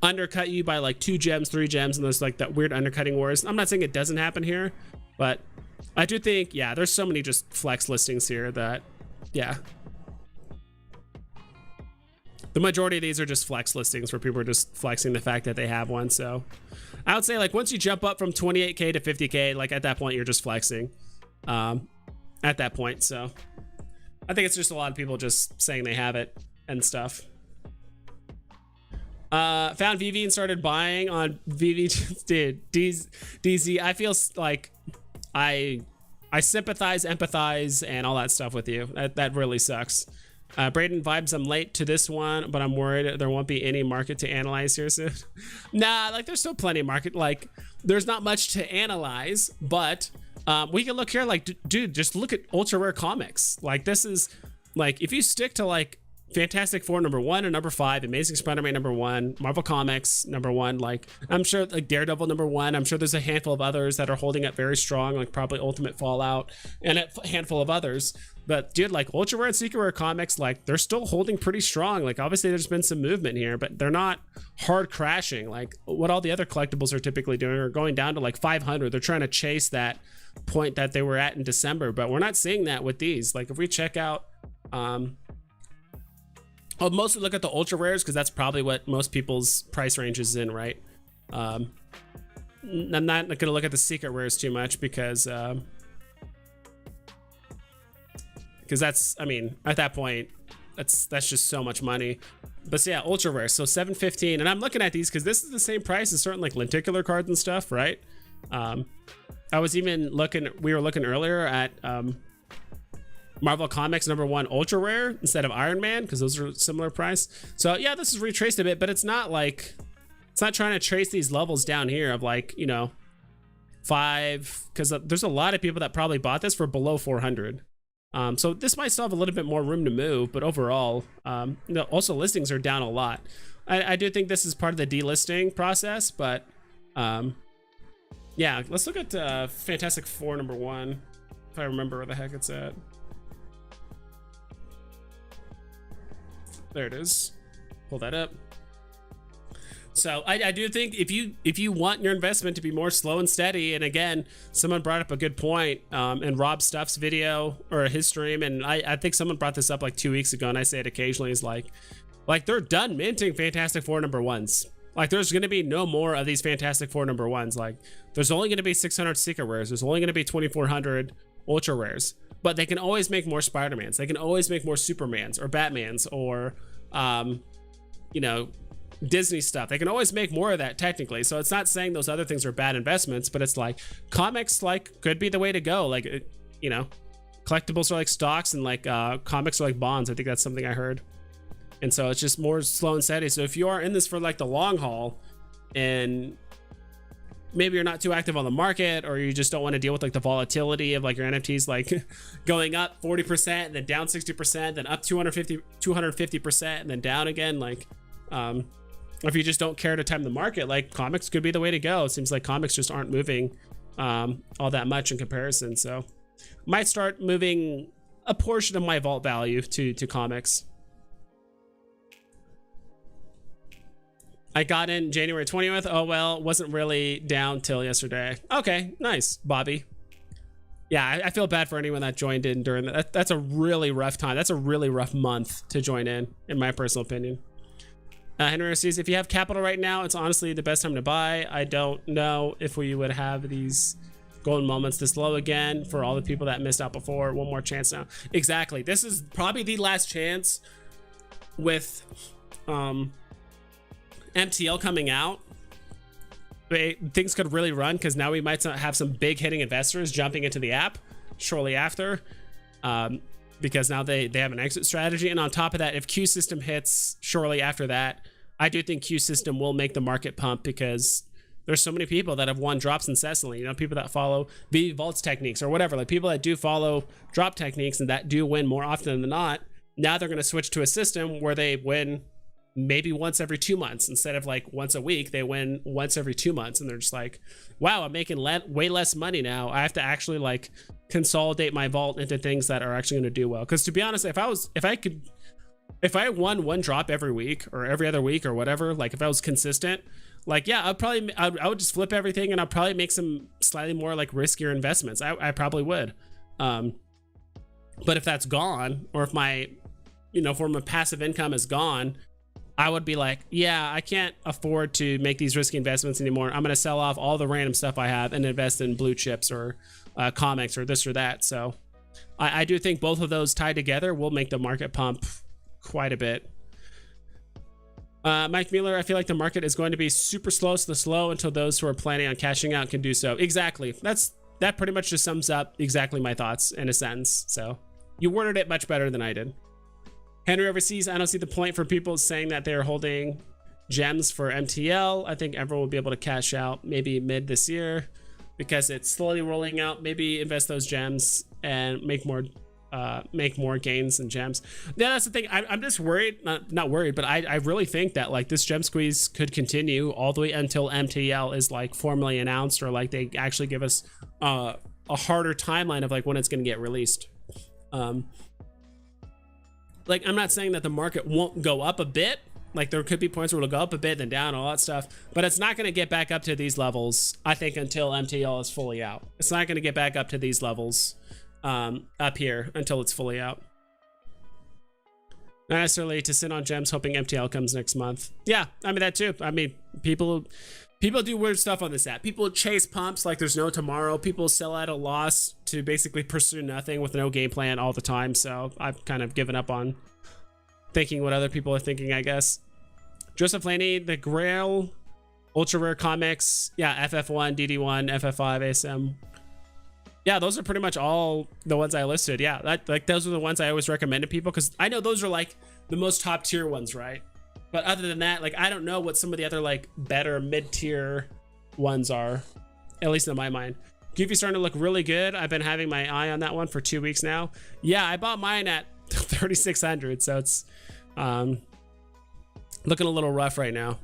undercut you by like 2 gems, 3 gems, and there's like that weird undercutting wars. I'm not saying it doesn't happen here, but I do think, yeah, there's so many just flex listings here that, yeah. The majority of these are just flex listings where people are just flexing the fact that they have one. So I would say like once you jump up from 28K to 50K, like at that point, you're just flexing at that point. So I think it's just a lot of people just saying they have it and stuff. Found Veve and started buying on Veve. Dude, DZ, I feel like I sympathize, empathize, and all that stuff with you. That really sucks. Braden Vibes, I'm late to this one, but I'm worried there won't be any market to analyze here soon. Nah, like there's still plenty of market. Like there's not much to analyze, but we can look here. Like, dude, just look at ultra rare comics. Like this is like if you stick to like Fantastic Four number 1 and number 5, Amazing Spider-Man number 1, Marvel Comics number 1, like I'm sure like Daredevil number 1, I'm sure there's a handful of others that are holding up very strong, like probably Ultimate Fallout and a handful of others. But dude, like ultra rare and secret rare comics, like they're still holding pretty strong. Like obviously there's been some movement here, but they're not hard crashing like what all the other collectibles are typically doing, or going down to like 500. They're trying to chase that point that they were at in December, but we're not seeing that with these. Like if we check out I'll mostly look at the ultra rares because that's probably what most people's price range is in, right? I'm not gonna look at the secret rares too much because that's, I mean, at that point, that's just so much money. But so yeah, ultra rare, so 715, and I'm looking at these because this is the same price as certain like lenticular cards and stuff, right? I was even looking, we were looking earlier at Marvel Comics number 1 ultra rare instead of Iron Man because those are similar price. So yeah, this is retraced a bit, but it's not like, it's not trying to trace these levels down here of like, you know, 5, because there's a lot of people that probably bought this for below 400. So this might still have a little bit more room to move, but overall, you know, also listings are down a lot. I do think this is part of the delisting process, but yeah, let's look at Fantastic Four number 1, if I remember where the heck it's at. There it is. Pull that up. So I do think if you want your investment to be more slow and steady, and again, someone brought up a good point in Rob Stuff's video or his stream, and I think someone brought this up like 2 weeks ago, and I say it occasionally, is like they're done minting Fantastic Four number ones. Like there's going to be no more of these Fantastic Four number ones. Like there's only going to be 600 secret rares. There's only going to be 2,400 ultra rares. But they can always make more Spider-Mans. They can always make more Supermans or Batmans or, you know, Disney stuff. They can always make more of that technically. So it's not saying those other things are bad investments, but it's like comics like could be the way to go. Like, you know, collectibles are like stocks and like comics are like bonds. I think that's something I heard. And so it's just more slow and steady. So if you are in this for like the long haul and maybe you're not too active on the market, or you just don't want to deal with like the volatility of like your NFTs, like going up 40% and then down 60%, then up 250% and then down again. Like, if you just don't care to time the market, like comics could be the way to go. It seems like comics just aren't moving all that much in comparison. So might start moving a portion of my vault value to comics. I got in January 20th. Oh, well, wasn't really down till yesterday. Okay, nice, Bobby. Yeah, I feel bad for anyone that joined in during that. That's a really rough time. That's a really rough month to join in my personal opinion. Henry says, if you have capital right now, it's honestly the best time to buy. I don't know if we would have these golden moments this low again for all the people that missed out before. One more chance now. Exactly. This is probably the last chance with MTL coming out. Things could really run because now we might have some big hitting investors jumping into the app shortly after, because now they have an exit strategy. And on top of that, if Q System hits shortly after that, I do think Q System will make the market pump because there's so many people that have won drops incessantly. You know, people that follow V Vaults techniques or whatever, like people that do follow drop techniques and that do win more often than not. Now they're going to switch to a system where they win maybe once every 2 months instead of like once a week. They win once every 2 months, and they're just like, wow, I'm making way less money now. I have to actually like consolidate my vault into things that are actually going to do well. Because to be honest, if I won one drop every week or every other week or whatever, like if I was consistent, like yeah, I would just flip everything and I'd probably make some slightly more like riskier investments. I probably would. But if that's gone, or if my, you know, form of passive income is gone, I would be like, yeah, I can't afford to make these risky investments anymore. I'm going to sell off all the random stuff I have and invest in blue chips or comics or this or that. So I do think both of those tied together will make the market pump quite a bit. Mike Mueller, I feel like the market is going to be super slow until those who are planning on cashing out can do so. Exactly. That pretty much just sums up exactly my thoughts in a sentence. So you worded it much better than I did. Henry overseas, I don't see the point for people saying that they're holding gems for MTL. I think everyone will be able to cash out maybe mid this year because it's slowly rolling out. Maybe invest those gems and make more gains in gems. Yeah, that's the thing. I'm just worried, not worried, but I really think that like this gem squeeze could continue all the way until MTL is like formally announced, or like they actually give us a harder timeline of like when it's going to get released. Like, I'm not saying that the market won't go up a bit. Like, there could be points where it'll go up a bit, then down, all that stuff. But it's not going to get back up to these levels, I think, until MTL is fully out. It's not going to get back up to these levels up here until it's fully out. Not necessarily to sit on gems hoping MTL comes next month. Yeah, I mean, that too. I mean, people do weird stuff on this app. People chase pumps like there's no tomorrow. People sell at a loss to basically pursue nothing with no game plan all the time. So I've kind of given up on thinking what other people are thinking, I guess. Joseph Laney, the Grail, Ultra Rare Comics, yeah, FF1, DD1, FF5, ASM. Yeah, those are pretty much all the ones I listed. Yeah, those are the ones I always recommend to people because I know those are like the most top tier ones, right? But other than that, like, I don't know what some of the other like better mid-tier ones are, at least in my mind. Goofy's starting to look really good. I've been having my eye on that one for 2 weeks now. Yeah, I bought mine at 3,600, so it's looking a little rough right now.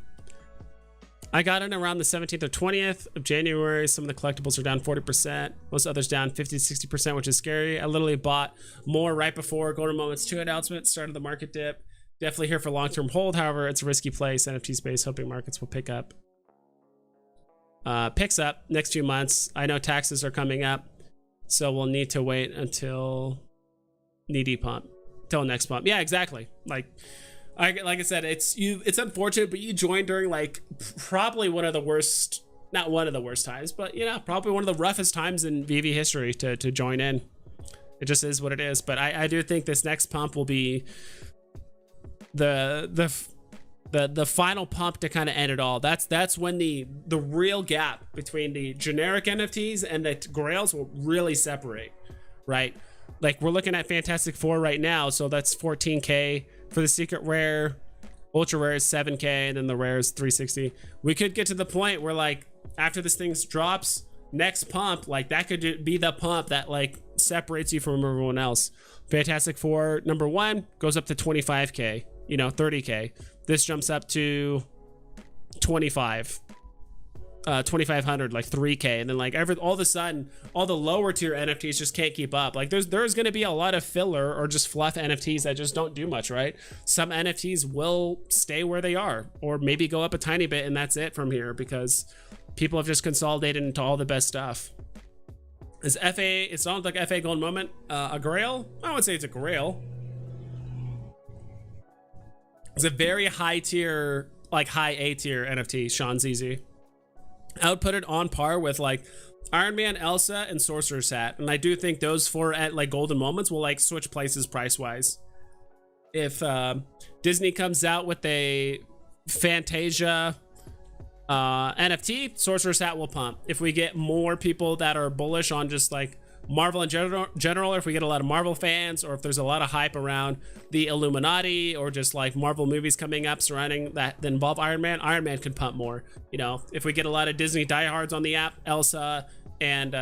I got in around the 17th or 20th of January. Some of the collectibles are down 40%. Most others down 50 to 60%, which is scary. I literally bought more right before Golden Moments 2 announcement started the market dip. Definitely here for long-term hold. However, it's a risky place. NFT space, hoping markets will pick up. Picks up next few months. I know taxes are coming up, so we'll need to wait until needy pump, till next pump. Yeah, exactly. Like I said, it's unfortunate, but you joined during like probably one of the worst, not one of the worst times, but you know, probably one of the roughest times in Veve history to join in. It just is what it is. But I do think this next pump will be the final pump to kind of end it all. That's when the real gap between the generic NFTs and the grails will really separate, right? Like we're looking at Fantastic Four right now, so that's 14K for the secret rare. Ultra rare is 7K, and then the rare is 360. We could get to the point where like after this thing drops, next pump, like that could be the pump that like separates you from everyone else. Fantastic Four #1 goes up to 25K, you know, 30K. This jumps up to 2500, like 3K, and then like all of a sudden all the lower tier NFTs just can't keep up. Like there's going to be a lot of filler or just fluff NFTs that just don't do much, right? Some NFTs will stay where they are or maybe go up a tiny bit, and that's it from here because people have just consolidated into all the best stuff. Is FA, it sounds like FA Golden Moment a grail? I would say it's a grail. It's a very high tier, like high A tier NFT, Sean ZZ. I would put it on par with like Iron Man, Elsa, and Sorcerer's Hat, and I do think those four at like golden moments will like switch places price wise. If Disney comes out with a Fantasia NFT, Sorcerer's Hat will pump. If we get more people that are bullish on just like Marvel in general, or if we get a lot of Marvel fans, or if there's a lot of hype around the Illuminati or just like Marvel movies coming up surrounding that involve Iron Man could pump more. You know, if we get a lot of Disney diehards on the app, Elsa and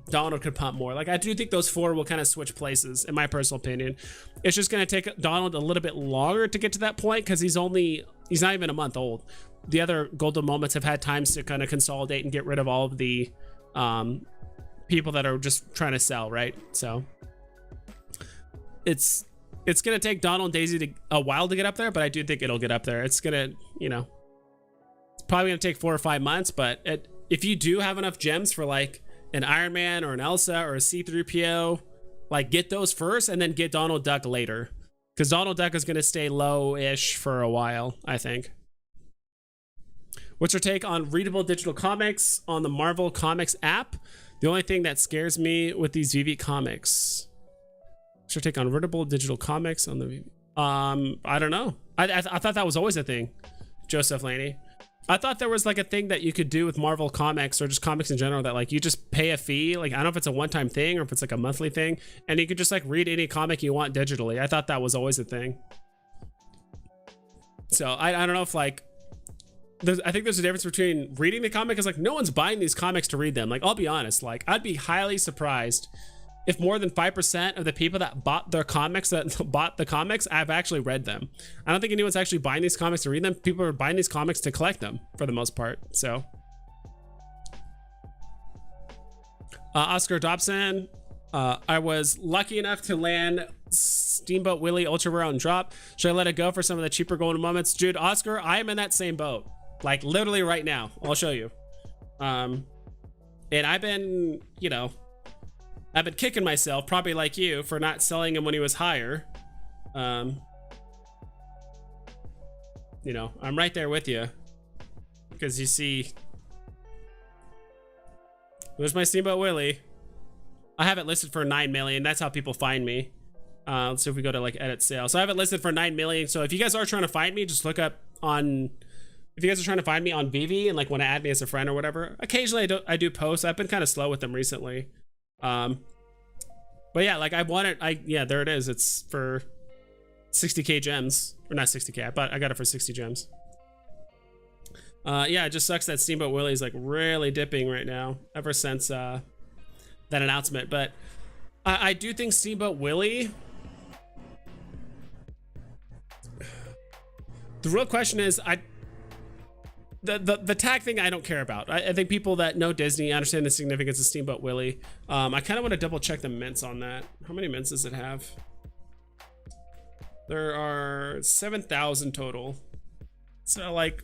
Donald could pump more. Like I do think those four will kind of switch places, in my personal opinion. It's just going to take Donald a little bit longer to get to that point because he's not even a month old. The other golden moments have had times to kind of consolidate and get rid of all of the people that are just trying to sell, right? So it's gonna take Donald and Daisy a while to get up there, but I do think it'll get up there. It's gonna, you know, it's probably gonna take 4 or 5 months, but if you do have enough gems for like an Iron Man or an Elsa or a C-3PO, like get those first and then get Donald Duck later, because Donald Duck is gonna stay low-ish for a while, I think. What's your take on readable digital comics on the Marvel Comics app? The only thing that scares me with these Veve comics. What's your take on readable digital comics on the Veve? I don't know. I thought that was always a thing, Joseph Laney. I thought there was like a thing that you could do with Marvel comics or just comics in general that like you just pay a fee. Like I don't know if it's a one-time thing or if it's like a monthly thing, and you could just like read any comic you want digitally. I thought that was always a thing. So I don't know if like I think there's a difference between reading the comic, because like no one's buying these comics to read them. Like I'll be honest, like I'd be highly surprised if more than 5% of the people that bought the comics I've actually read them. I don't think anyone's actually buying these comics to read them. People are buying these comics to collect them for the most part. So Oscar Dobson, I was lucky enough to land Steamboat Willie Ultra Rare on drop. Should I let it go for some of the cheaper golden moments? Dude, Oscar, I am in that same boat. Like literally right now. I'll show you. And I've been, you know, I've been kicking myself, probably like you, for not selling him when he was higher. You know, I'm right there with you. Because you see, there's my Steamboat Willie. I have it listed for 9 million. That's how people find me. Let's see if we go to like edit sale. So I have it listed for 9 million. So if you guys are trying to find me, just look up on, if you guys are trying to find me on Veve and like want to add me as a friend or whatever, occasionally I do post. I've been kind of slow with them recently. But yeah, like yeah, there it is. It's for 60k gems, or not 60k, but I got it for 60 gems. Yeah, it just sucks that Steamboat Willie is like really dipping right now ever since that announcement. But I do think Steamboat Willie, the real question is, the tag thing I don't care about. I think people that know Disney understand the significance of Steamboat Willie. I kind of want to double check the mints on that. How many mints does it have? There are 7,000 total. So like,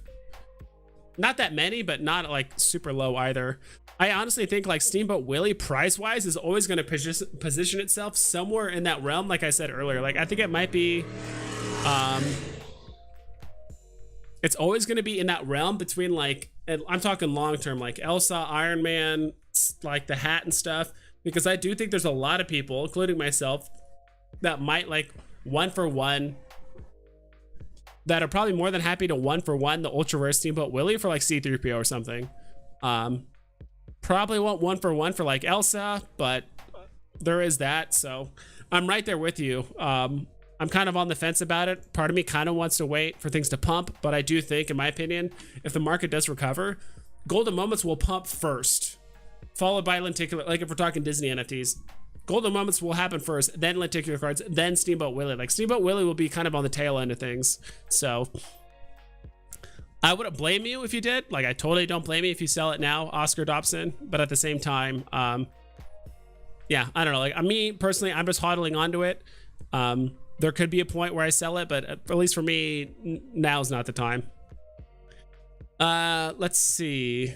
not that many, but not like super low either. I honestly think like Steamboat Willie price wise is always going to position itself somewhere in that realm. Like I said earlier, like I think it might be, it's always going to be in that realm between like, I'm talking long term, like Elsa, Iron Man, like the hat and stuff, because I do think there's a lot of people, including myself, that might like 1-for-1, that are probably more than happy to 1-for-1 the ultra rare Steamboat Willie for like C3PO or something. Probably won't 1-for-1 for like Elsa, but there is that. So I'm right there with you. I'm kind of on the fence about it. Part of me kind of wants to wait for things to pump, but I do think, in my opinion, if the market does recover, Golden Moments will pump first, followed by lenticular. Like if we're talking Disney NFTs, Golden Moments will happen first, then lenticular cards, then Steamboat Willie. Like Steamboat Willie will be kind of on the tail end of things. So I wouldn't blame you if you did. Like I totally don't blame you if you sell it now, Oscar Dobson. But at the same time, yeah, I don't know. Like me personally, I'm just hodling onto it. There could be a point where I sell it, but at least for me, now's not the time. Let's see.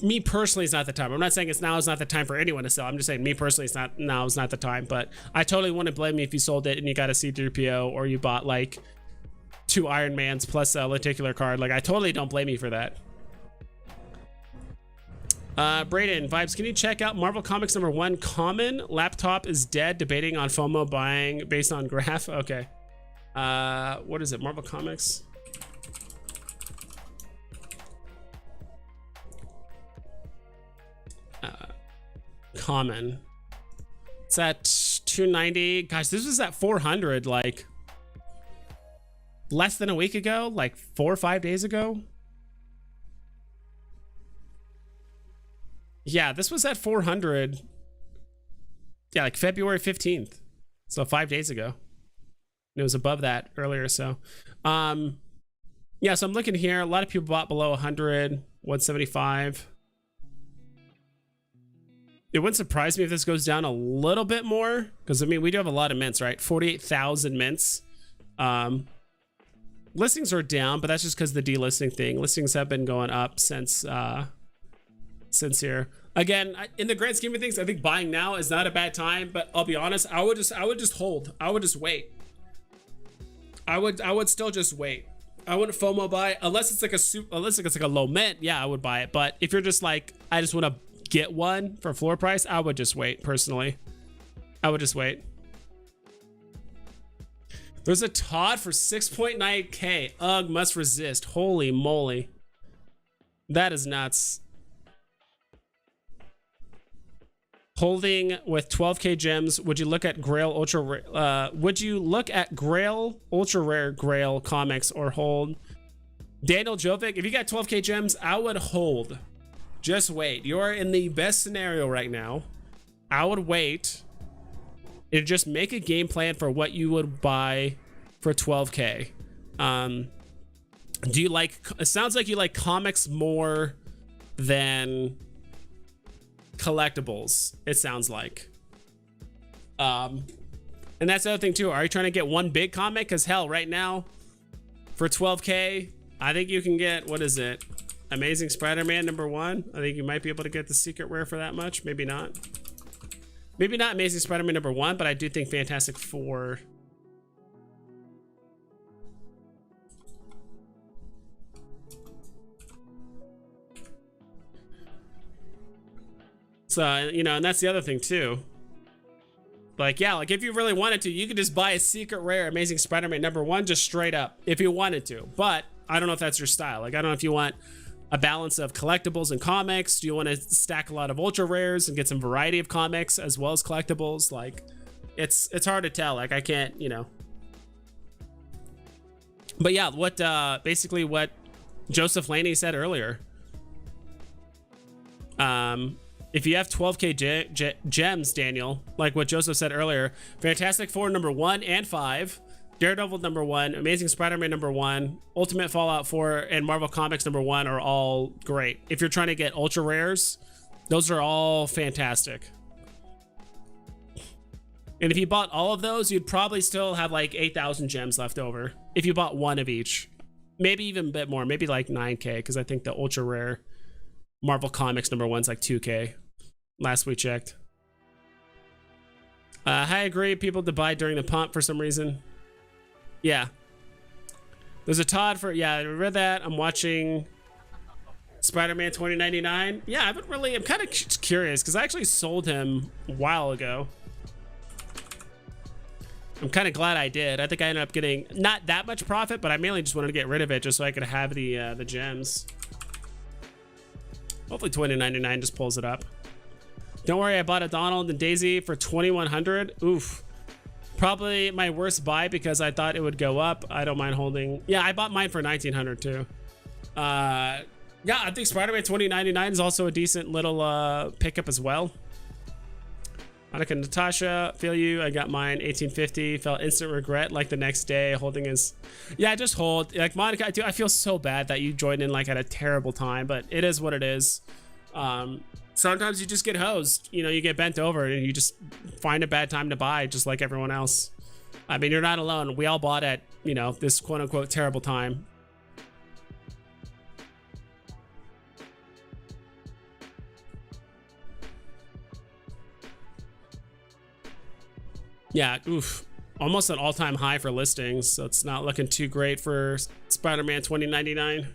Me personally, it's not the time. I'm not saying now is not the time for anyone to sell. I'm just saying me personally, it's not, now is not the time. But I totally wouldn't blame you if you sold it and you got a C3PO or you bought like 2 Iron Mans plus a lenticular card. Like I totally don't blame you for that. Brayden Vibes, can you check out Marvel Comics #1 common? Laptop is dead, debating on FOMO buying based on graph. Okay. What is it? Marvel Comics. Common. It's at 290. Gosh, this was at 400 like less than a week ago, like 4 or 5 days ago. Yeah, this was at 400. Yeah, like February 15th. So 5 days ago. And it was above that earlier. So, yeah, so I'm looking here. A lot of people bought below 100, 175. It wouldn't surprise me if this goes down a little bit more, because I mean, we do have a lot of mints, right? 48,000 mints. Listings are down, but that's just because the delisting thing. Listings have been going up since here. Again, in the grand scheme of things, I think buying now is not a bad time, but I'll be honest, I would just hold. I would just wait. I would still just wait. I wouldn't FOMO buy unless it's like a low mint. Yeah, I would buy it. But if you're just like, I just want to get one for floor price, I would just wait. Personally, I would just wait. There's a Todd for 6.9k. Ugh, must resist. Holy moly, that is nuts. Holding with 12k gems. Would you look at Grail Ultra Rare? Would you look at Grail Ultra Rare Grail comics or hold? Daniel Jovic, if you got 12k gems, I would hold. Just wait. You're in the best scenario right now. I would wait and just make a game plan for what you would buy for 12k. Do you like? It sounds like you like comics more than collectibles, it sounds like. And that's the other thing too. Are you trying to get one big comic? Because hell, right now for 12k, I think you can get, what is it, Amazing Spider-Man #1. I think you might be able to get the secret rare for that much. Maybe not. Maybe not Amazing Spider-Man #1, but I do think Fantastic Four. So, you know, and that's the other thing too. Like, yeah, like if you really wanted to, you could just buy a secret rare Amazing Spider-Man #1 just straight up if you wanted to. But I don't know if that's your style. Like, I don't know if you want a balance of collectibles and comics. Do you want to stack a lot of ultra rares and get some variety of comics as well as collectibles? Like, it's hard to tell. Like, I can't, you know. But yeah, what basically what Joseph Laney said earlier. If you have 12k gems, Daniel, like what Joseph said earlier, Fantastic Four #1 and 5, Daredevil #1, Amazing Spider-Man #1, Ultimate Fallout 4, and Marvel Comics #1 are all great. If you're trying to get ultra rares, those are all fantastic. And if you bought all of those, you'd probably still have like 8,000 gems left over. If you bought one of each. Maybe even a bit more. Maybe like 9K, because I think the ultra rare Marvel Comics #1's like 2K. Last we checked. I agree. People to buy during the pump for some reason. Yeah. There's a Todd for... Yeah, I read that. I'm watching Spider-Man 2099. Yeah, I haven't really... I'm kind of curious, because I actually sold him a while ago. I'm kind of glad I did. I think I ended up getting not that much profit, but I mainly just wanted to get rid of it just so I could have the gems. Hopefully 2099 just pulls it up. Don't worry, I bought a Donald and Daisy for 2,100. Oof. Probably my worst buy because I thought it would go up. I don't mind holding. Yeah, I bought mine for 1,900 too. Yeah, I think Spider-Man 2099 is also a decent little pickup as well. Monica and Natasha, feel you. I got mine 1850. Felt instant regret like the next day holding his. Yeah, just hold. Like Monica, I feel so bad that you joined in like at a terrible time, but it is what it is. Sometimes you just get hosed. You know, you get bent over and you just find a bad time to buy, just like everyone else. I mean, you're not alone. We all bought at, you know, this quote unquote terrible time. Yeah, oof. Almost an all-time high for listings, so it's not looking too great for Spider-Man 2099.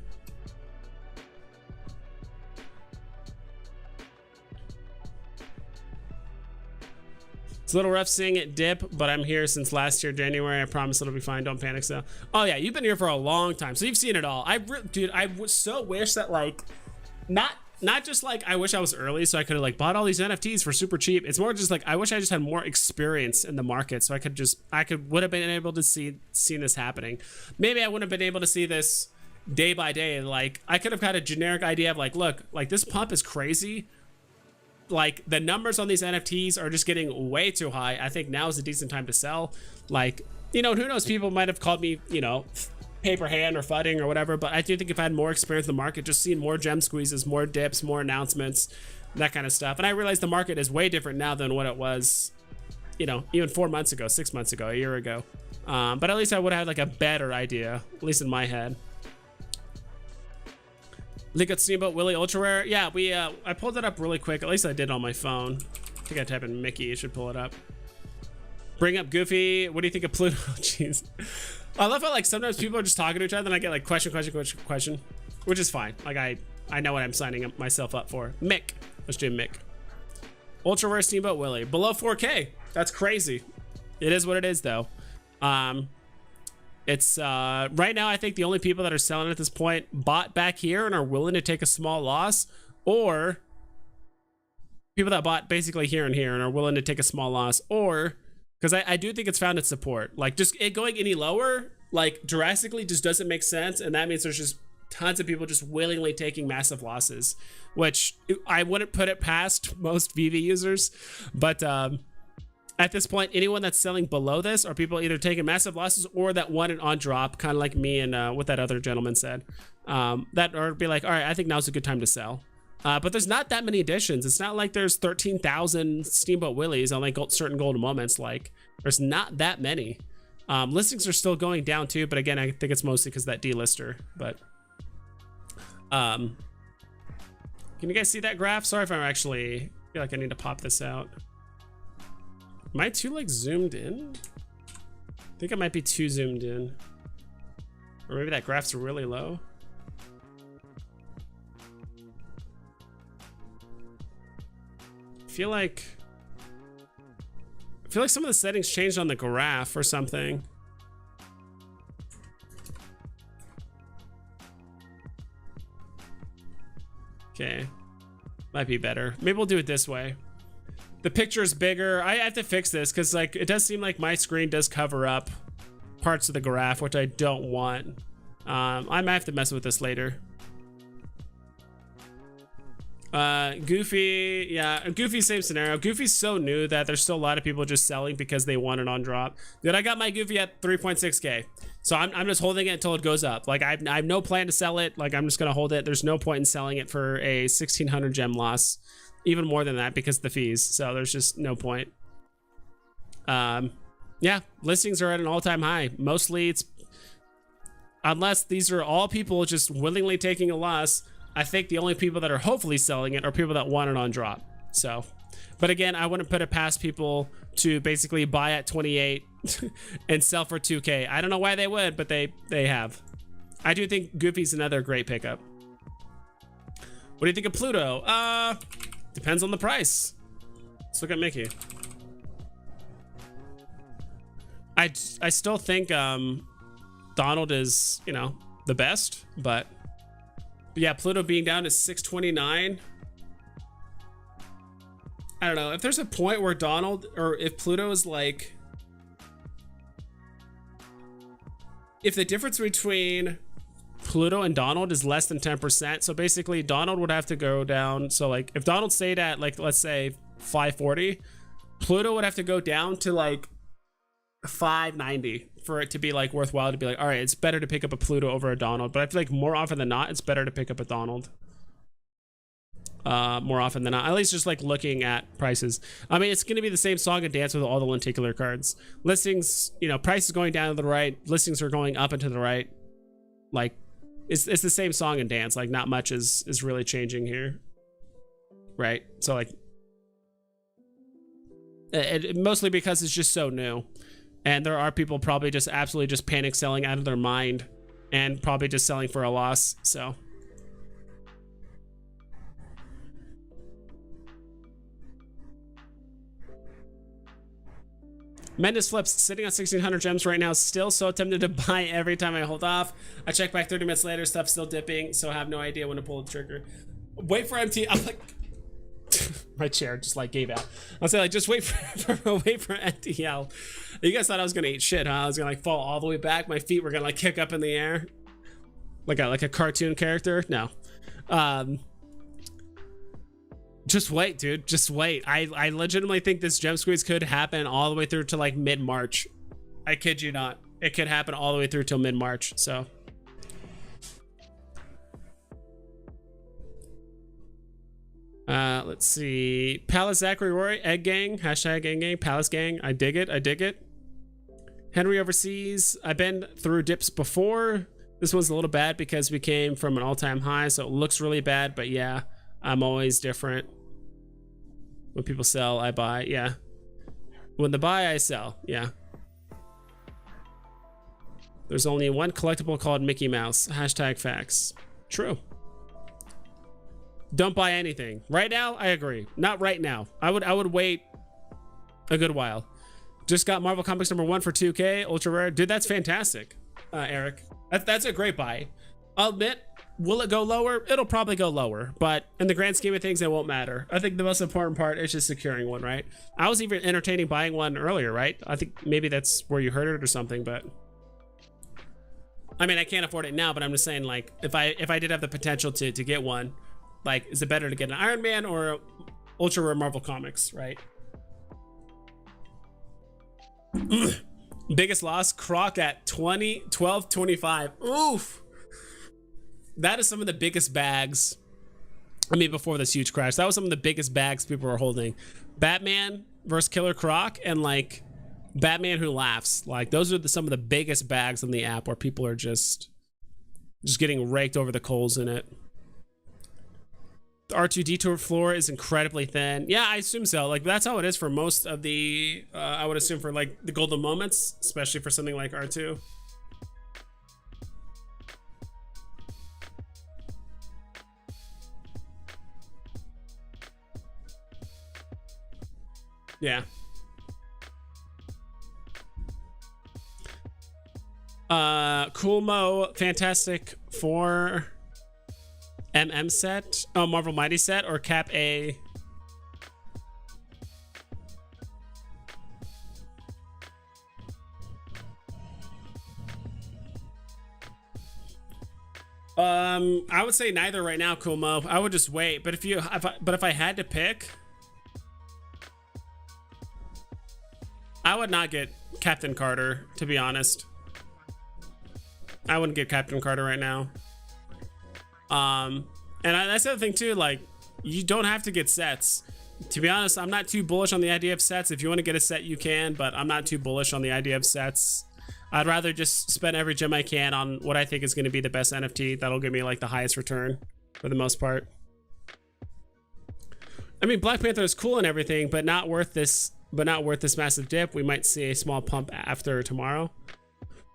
It's a little rough seeing it dip, but I'm here since last year, January. I promise it'll be fine. Don't panic, so. Oh yeah, you've been here for a long time, so you've seen it all. Dude, I so wish that like, not just like I wish I was early so I could have like bought all these NFTs for super cheap. It's more just like I wish I just had more experience in the market so I would have been able to seen this happening. Maybe I wouldn't have been able to see this day by day. Like I could have had a generic idea of like, look, like this pump is crazy. Like the numbers on these NFTs are just getting way too high. I think now is a decent time to sell. Like, you know, who knows, people might have called me, you know, paper hand or fudding or whatever, but I do think if I had more experience in the market, just seeing more gem squeezes, more dips, more announcements, that kind of stuff. And I realized the market is way different now than what it was, you know, even 4 months ago, 6 months ago, a year ago. But at least I would have had like a better idea, at least in my head. Look at Steamboat Willie Ultra Rare. Yeah, I pulled it up really quick. At least I did on my phone. I think I type in Mickey, it should pull it up. Bring up Goofy. What do you think of Pluto? Jeez. I love how like sometimes people are just talking to each other and I get like question, which is fine. Like I know what I'm signing myself up for. Mick. Let's do Mick. Ultra Rare Steamboat Willie. Below 4K. That's crazy. It is what it is though. It's right now I think the only people that are selling at this point bought back here and are willing to take a small loss, or people that bought basically here and here and are willing to take a small loss, or because I do think it's found its support. Like just it going any lower, like drastically, just doesn't make sense. And that means there's just tons of people just willingly taking massive losses, which I wouldn't put it past most Veve users. But at this point, anyone that's selling below this are people either taking massive losses or that want it on drop, kind of like me and what that other gentleman said. That or be like, all right, I think now's a good time to sell. But there's not that many additions. It's not like there's 13,000 Steamboat Willies on like certain golden moments. Like there's not that many. Listings are still going down too, but again, I think it's mostly because that delister. But can you guys see that graph? Sorry if I'm actually feel like I need to pop this out. Am I too like zoomed in? I think I might be too zoomed in, or maybe that graph's really low. I feel like some of the settings changed on the graph or something. Okay, might be better. Maybe we'll do it this way. The picture is bigger. I have to fix this because like it does seem like my screen does cover up parts of the graph, which I don't want. I might have to mess with this later. Goofy, yeah, Goofy, same scenario. Goofy's so new that there's still a lot of people just selling because they want it on drop. Dude, I got my Goofy at 3.6K, so I'm just holding it until it goes up. Like I have no plan to sell it. Like I'm just gonna hold it. There's no point in selling it for a 1,600 gem loss, even more than that because of the fees. So there's just no point. Yeah, listings are at an all-time high. Mostly it's, unless these are all people just willingly taking a loss, I think the only people that are hopefully selling it are people that want it on drop. So, but again, I wouldn't put it past people to basically buy at 28 and sell for 2K. I don't know why they would, but they have. I do think Goofy's another great pickup. What do you think of Pluto? Depends on the price. Let's look at Mickey. I still think Donald is, you know, the best, but yeah, Pluto being down to 629. I don't know if there's a point where Donald, or if Pluto is like, if the difference between Pluto and Donald is less than 10%, so basically Donald would have to go down. So like if Donald stayed at like, let's say 540, Pluto would have to go down to like 590 for it to be like worthwhile to be like, all right, it's better to pick up a Pluto over a Donald. But I feel like more often than not, it's better to pick up a Donald. More often than not, at least just like looking at prices. I mean, it's going to be the same song and dance with all the lenticular cards. Listings, you know, price is going down to the right, listings are going up and to the right. Like it's the same song and dance. Like not much is really changing here, right? So like mostly because it's just so new. And there are people probably just absolutely just panic selling out of their mind and probably just selling for a loss. So Mendes Flips sitting on 1600 gems right now, still so tempted to buy every time I hold off. I check back 30 minutes later, stuff still dipping, so I have no idea when to pull the trigger. Wait for MT. I'm like my chair just like gave out. I'll say like just wait for NTL. You guys thought I was gonna eat shit, huh? I was gonna like fall all the way back. My feet were gonna like kick up in the air, like a cartoon character. No, just wait, dude. Just wait. I legitimately think this gem squeeze could happen all the way through to like mid-March. I kid you not. It could happen all the way through till mid-March. So. Let's see. Palace Zachary Roy, Egg Gang, hashtag Egg Gang, Palace Gang. I dig it. I dig it. Henry Overseas. I've been through dips before. This one's a little bad because we came from an all-time high, so it looks really bad. But yeah, I'm always different. When people sell, I buy. Yeah. When they buy, I sell. Yeah. There's only one collectible called Mickey Mouse. Hashtag facts. True. Don't buy anything right now. I agree. Not right now. I would wait a good while. Just got Marvel Comics #1 for 2K ultra rare, dude. That's fantastic. Eric, that's a great buy. I'll admit, will it go lower? It'll probably go lower, but in the grand scheme of things, it won't matter. I think the most important part is just securing one, right? I was even entertaining buying one earlier, right? I think maybe that's where you heard it or something, but I mean, I can't afford it now, but I'm just saying, like, if I did have the potential to get one, like, is it better to get an Iron Man or ultra rare Marvel Comics, right? Biggest loss, Croc at 12.25. Oof. That is some of the biggest bags. I mean, before this huge crash, that was some of the biggest bags people were holding. Batman versus Killer Croc and like Batman Who Laughs. Like those are some of the biggest bags on the app where people are just getting raked over the coals in it. The R2D2 floor is incredibly thin. Yeah, I assume so. Like that's how it is for most of the, I would assume for like the golden moments, especially for something like R2. Yeah. Cool Mo, Fantastic Four set. Oh, Marvel Mighty set or Cap A. I would say neither right now, Cool Mo. I would just wait. But if I had to pick, I would not get Captain Carter, to be honest. I wouldn't get Captain Carter right now. And that's the other thing too, like, you don't have to get sets. To be honest, I'm not too bullish on the idea of sets. If you want to get a set, you can, but I'm not too bullish on the idea of sets. I'd rather just spend every gem I can on what I think is going to be the best NFT. That'll give me like the highest return for the most part. I mean, Black Panther is cool and everything, but not worth this. But not worth this massive dip. We might see a small pump after tomorrow.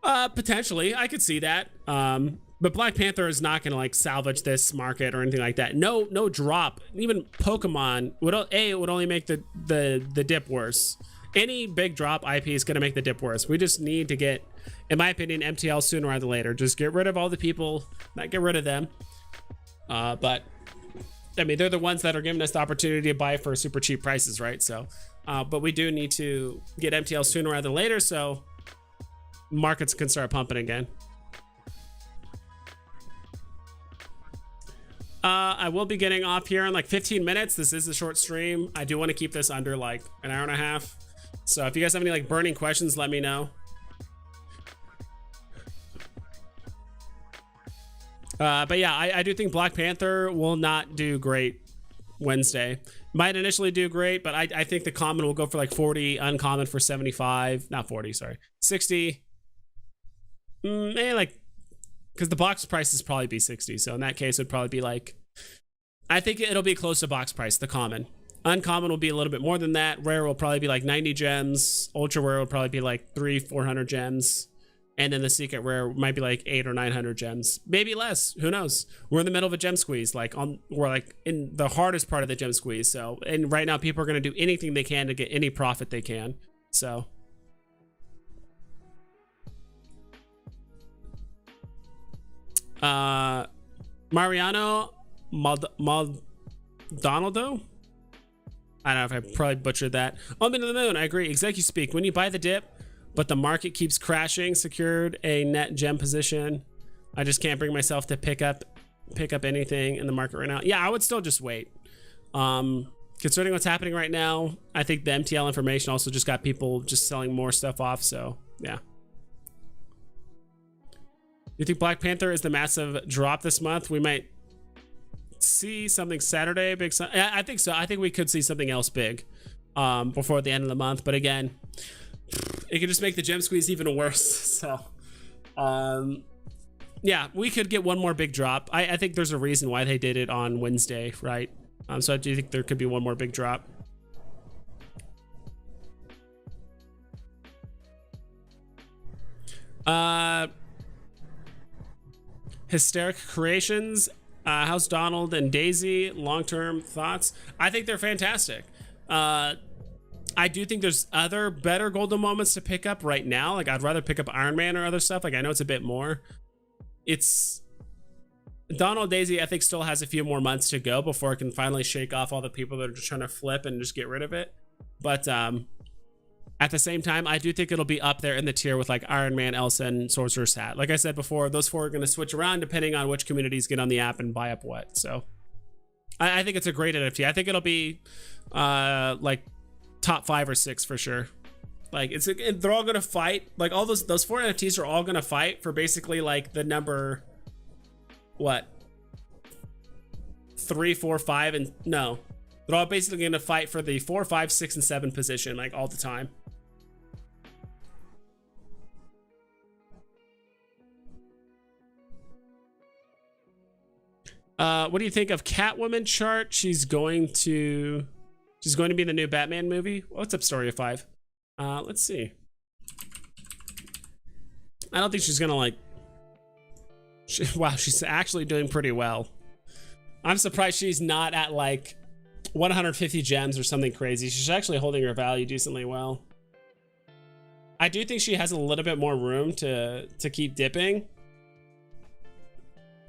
Potentially, I could see that. But Black Panther is not going to like salvage this market or anything like that. No drop. Even Pokemon would only make the dip worse. Any big drop IP is going to make the dip worse. We just need to get, in my opinion, MTL sooner rather than later. Just get rid of all the people, not get rid of them. But I mean, they're the ones that are giving us the opportunity to buy for super cheap prices, right? So, but we do need to get MTL sooner rather than later, so markets can start pumping again. I will be getting off here in like 15 minutes. This is a short stream. I do want to keep this under like an hour and a half. So if you guys have any like burning questions, let me know. But yeah, I do think Black Panther will not do great Wednesday. Might initially do great, but I think the common will go for like 40, uncommon for 75. Not 40, sorry. 60. Maybe like, because the box price is probably be 60. So in that case, it would probably be like, I think it'll be close to box price, the common. Uncommon will be a little bit more than that. Rare will probably be like 90 gems. Ultra rare will probably be like 300-400 gems. And then the secret rare might be like 800 or 900 gems, maybe less. Who knows? We're in the middle of a gem squeeze, we're like in the hardest part of the gem squeeze. So, and right now people are going to do anything they can to get any profit they can. So, Mariano Maldonado. I don't know if I probably butchered that. Oh, to the moon. I agree. Executive speak. When you buy the dip, but the market keeps crashing, secured a net gem position, I just can't bring myself to pick up anything in the market right now. Yeah, I would still just wait. Concerning what's happening right now, I think the MTL information also just got people just selling more stuff off. So yeah. You think Black Panther is the massive drop this month? We might see something Saturday. I think so. I think we could see something else big before the end of the month. But again, it could just make the gem squeeze even worse. So, yeah, we could get one more big drop. I think there's a reason why they did it on Wednesday, right? So I do think there could be one more big drop. Hysteric Creations, how's Donald and Daisy? Long-term thoughts? I think they're fantastic. I do think there's other better golden moments to pick up right now. Like I'd rather pick up Iron Man or other stuff. Like I know it's a bit more. It's Donald Daisy, I think still has a few more months to go before it can finally shake off all the people that are just trying to flip and just get rid of it. But at the same time, I do think it'll be up there in the tier with like Iron Man, Elsa, and Sorcerer's Hat. Like I said before, those four are going to switch around depending on which communities get on the app and buy up what. So I think it's a great NFT. I think it'll be like top 5 or 6 for sure. Like they're all gonna fight. Like all those 4 NFTs are all gonna fight for basically like the number, what, 3, 4, 5, and no, they're all basically gonna fight for the 4, 5, 6, and 7 position like all the time. What do you think of Catwoman chart? She's going to be in the new Batman movie. What's up, Story of 5? Let's see. I don't think she's gonna like. Wow, she's actually doing pretty well. I'm surprised she's not at like 150 gems or something crazy. She's actually holding her value decently well. I do think she has a little bit more room to keep dipping.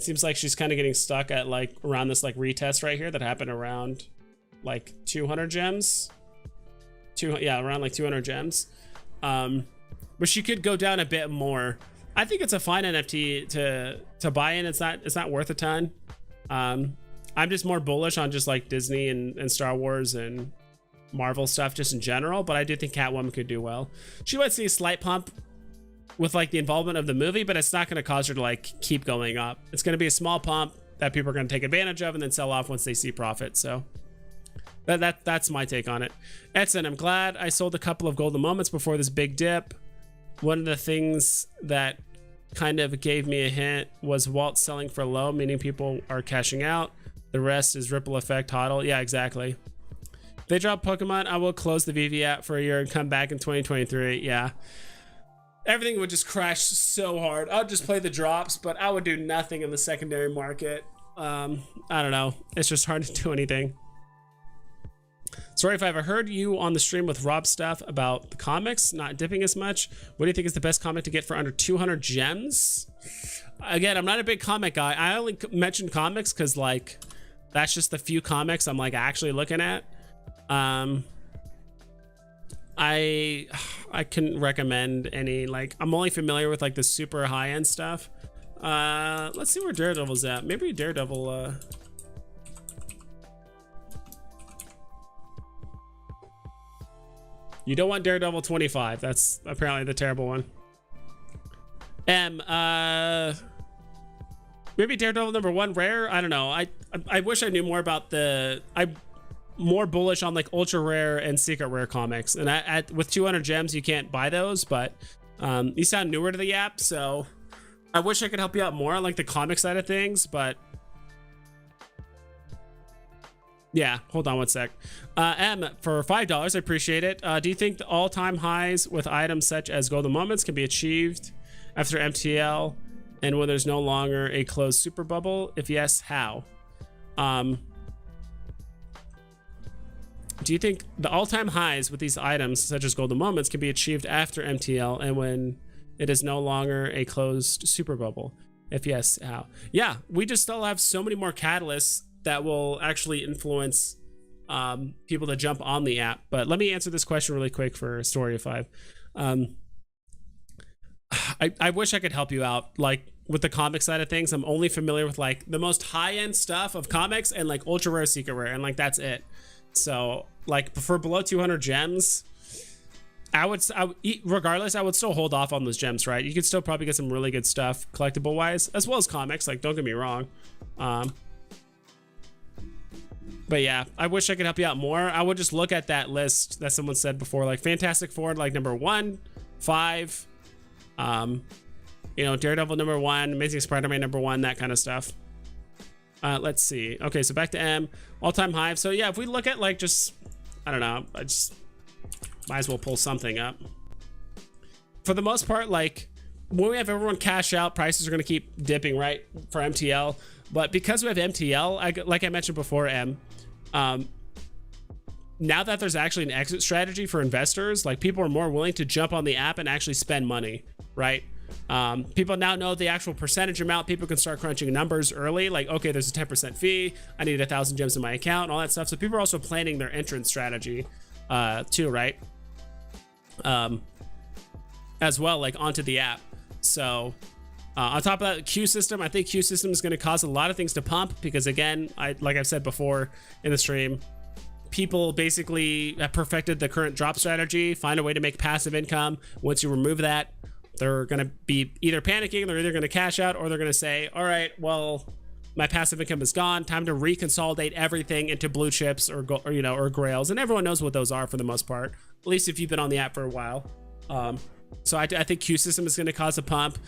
Seems like she's kind of getting stuck at like around this like retest right here that happened around like 200 gems. Around like 200 gems. But she could go down a bit more. I think it's a fine NFT to buy in. It's not worth a ton. I'm just more bullish on just like Disney and Star Wars and Marvel stuff just in general, but I do think Catwoman could do well. She might see a slight pump with like the involvement of the movie, but it's not going to cause her to like keep going up. It's going to be a small pump that people are going to take advantage of and then sell off once they see profit. So That's my take on it. Edson, I'm glad I sold a couple of golden moments before this big dip. One of the things that kind of gave me a hint was Walt selling for low, meaning people are cashing out. The rest is ripple effect hodl. Yeah, exactly. If they drop Pokemon, I will close the Veve app for a year and come back in 2023. Yeah. Everything would just crash so hard. I would just play the drops, but I would do nothing in the secondary market. I don't know. It's just hard to do anything. Sorry if I ever heard you on the stream with Rob stuff about the comics not dipping as much. What do you think is the best comic to get for under 200 gems? Again, I'm not a big comic guy. I only mentioned comics because like that's just the few comics I'm like actually looking at. I couldn't recommend any. Like I'm only familiar with like the super high end stuff. Let's see where Daredevil's at. Maybe Daredevil. You don't want Daredevil 25. That's apparently the terrible one. Maybe Daredevil #1 rare. I don't know. I wish I knew more about the. I'm more bullish on like ultra rare and secret rare comics. And with 200 gems, you can't buy those. But you sound newer to the app, so I wish I could help you out more on like the comic side of things. But yeah, hold on one sec. M for $5, I appreciate it. Do you think the all-time highs with items such as golden moments can be achieved after MTL and when there's no longer a closed super bubble? If yes, how? Do you think the all-time highs with these items such as golden moments can be achieved after MTL and when it is no longer a closed super bubble? If yes, how? Yeah, we just still have so many more catalysts that will actually influence people to jump on the app. But let me answer this question really quick for Story of 5. I wish I could help you out. Like with the comic side of things, I'm only familiar with like the most high-end stuff of comics and like ultra rare, secret rare, and like that's it. So like for below 200 gems, regardless, I would still hold off on those gems, right? You could still probably get some really good stuff collectible wise, as well as comics. Like don't get me wrong. But yeah, I wish I could help you out more. I would just look at that list that someone said before, like Fantastic Four, like #1, 5, you know, Daredevil #1, Amazing Spider-Man #1, that kind of stuff. Let's see. Okay, so back to M, all-time high. So yeah, if we look at like just, I don't know, I just might as well pull something up. For the most part, like when we have everyone cash out, prices are going to keep dipping, right, for MTL. But because we have MTL, like I mentioned before, now that there's actually an exit strategy for investors, like people are more willing to jump on the app and actually spend money, right? People now know the actual percentage amount. People can start crunching numbers early, like, okay, there's a 10% fee. I need 1,000 gems in my account and all that stuff. So people are also planning their entrance strategy too, right? As well, like onto the app. So on top of that, queue system, I think queue system is going to cause a lot of things to pump because again, like I've said before in the stream, people basically have perfected the current drop strategy, find a way to make passive income. Once you remove that, they're going to be either panicking, they're either going to cash out, or they're going to say, all right, well, my passive income is gone. Time to reconsolidate everything into blue chips or you know, or grails. And everyone knows what those are for the most part, at least if you've been on the app for a while. So I think queue system is going to cause a pump.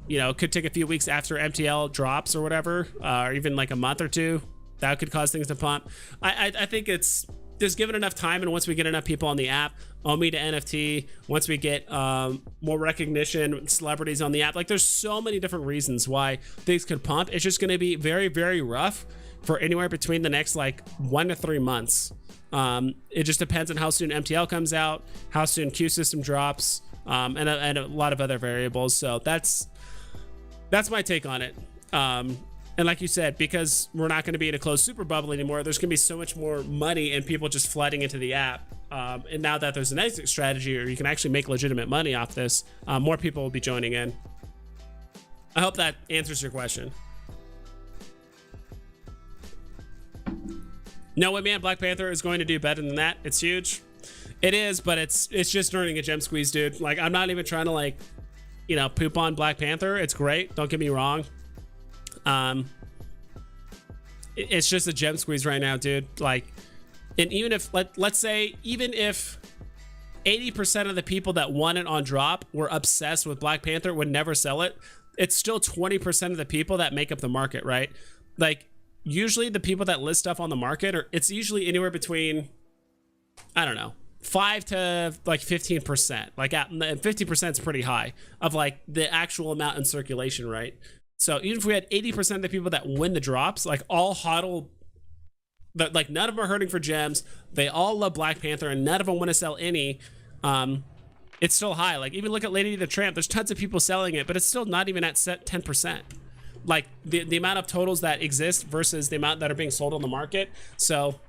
You know, it could take a few weeks after MTL drops or whatever, or even like a month or two. That could cause things to pump. I think it's just given enough time, and once we get enough people on the app, OMI to NFT, once we get more recognition, celebrities on the app, like there's so many different reasons why things could pump. It's just going to be very, very rough for anywhere between the next like 1 to 3 months. It just depends on how soon MTL comes out, how soon Q system drops, and a lot of other variables. So that's my take on it. And like you said, because we're not going to be in a closed super bubble anymore, there's going to be so much more money and people just flooding into the app. And now that there's an exit strategy, or you can actually make legitimate money off this, more people will be joining in. I hope that answers your question. No way, man. Black Panther is going to do better than that. It's huge. It is, but it's just earning a gem squeeze, dude. Like, I'm not even trying to, like, you know, poop on Black Panther. It's great. Don't get me wrong. It's just a gem squeeze right now, dude. Like, And even if let's say even if 80% of the people that won it on drop were obsessed with Black Panther, would never sell it, it's still 20% of the people that make up the market, right? Like usually the people that list stuff on the market it's usually anywhere between, I don't know, 5 to like 15%. Like 50% is pretty high of like the actual amount in circulation, right? So even if we had 80% of the people that win the drops, like all hodl, like none of them are hurting for gems, they all love Black Panther, and none of them want to sell any, it's still high. Like even look at Lady the Tramp, there's tons of people selling it, but it's still not even at set 10%. Like the amount of totals that exist versus the amount that are being sold on the market. So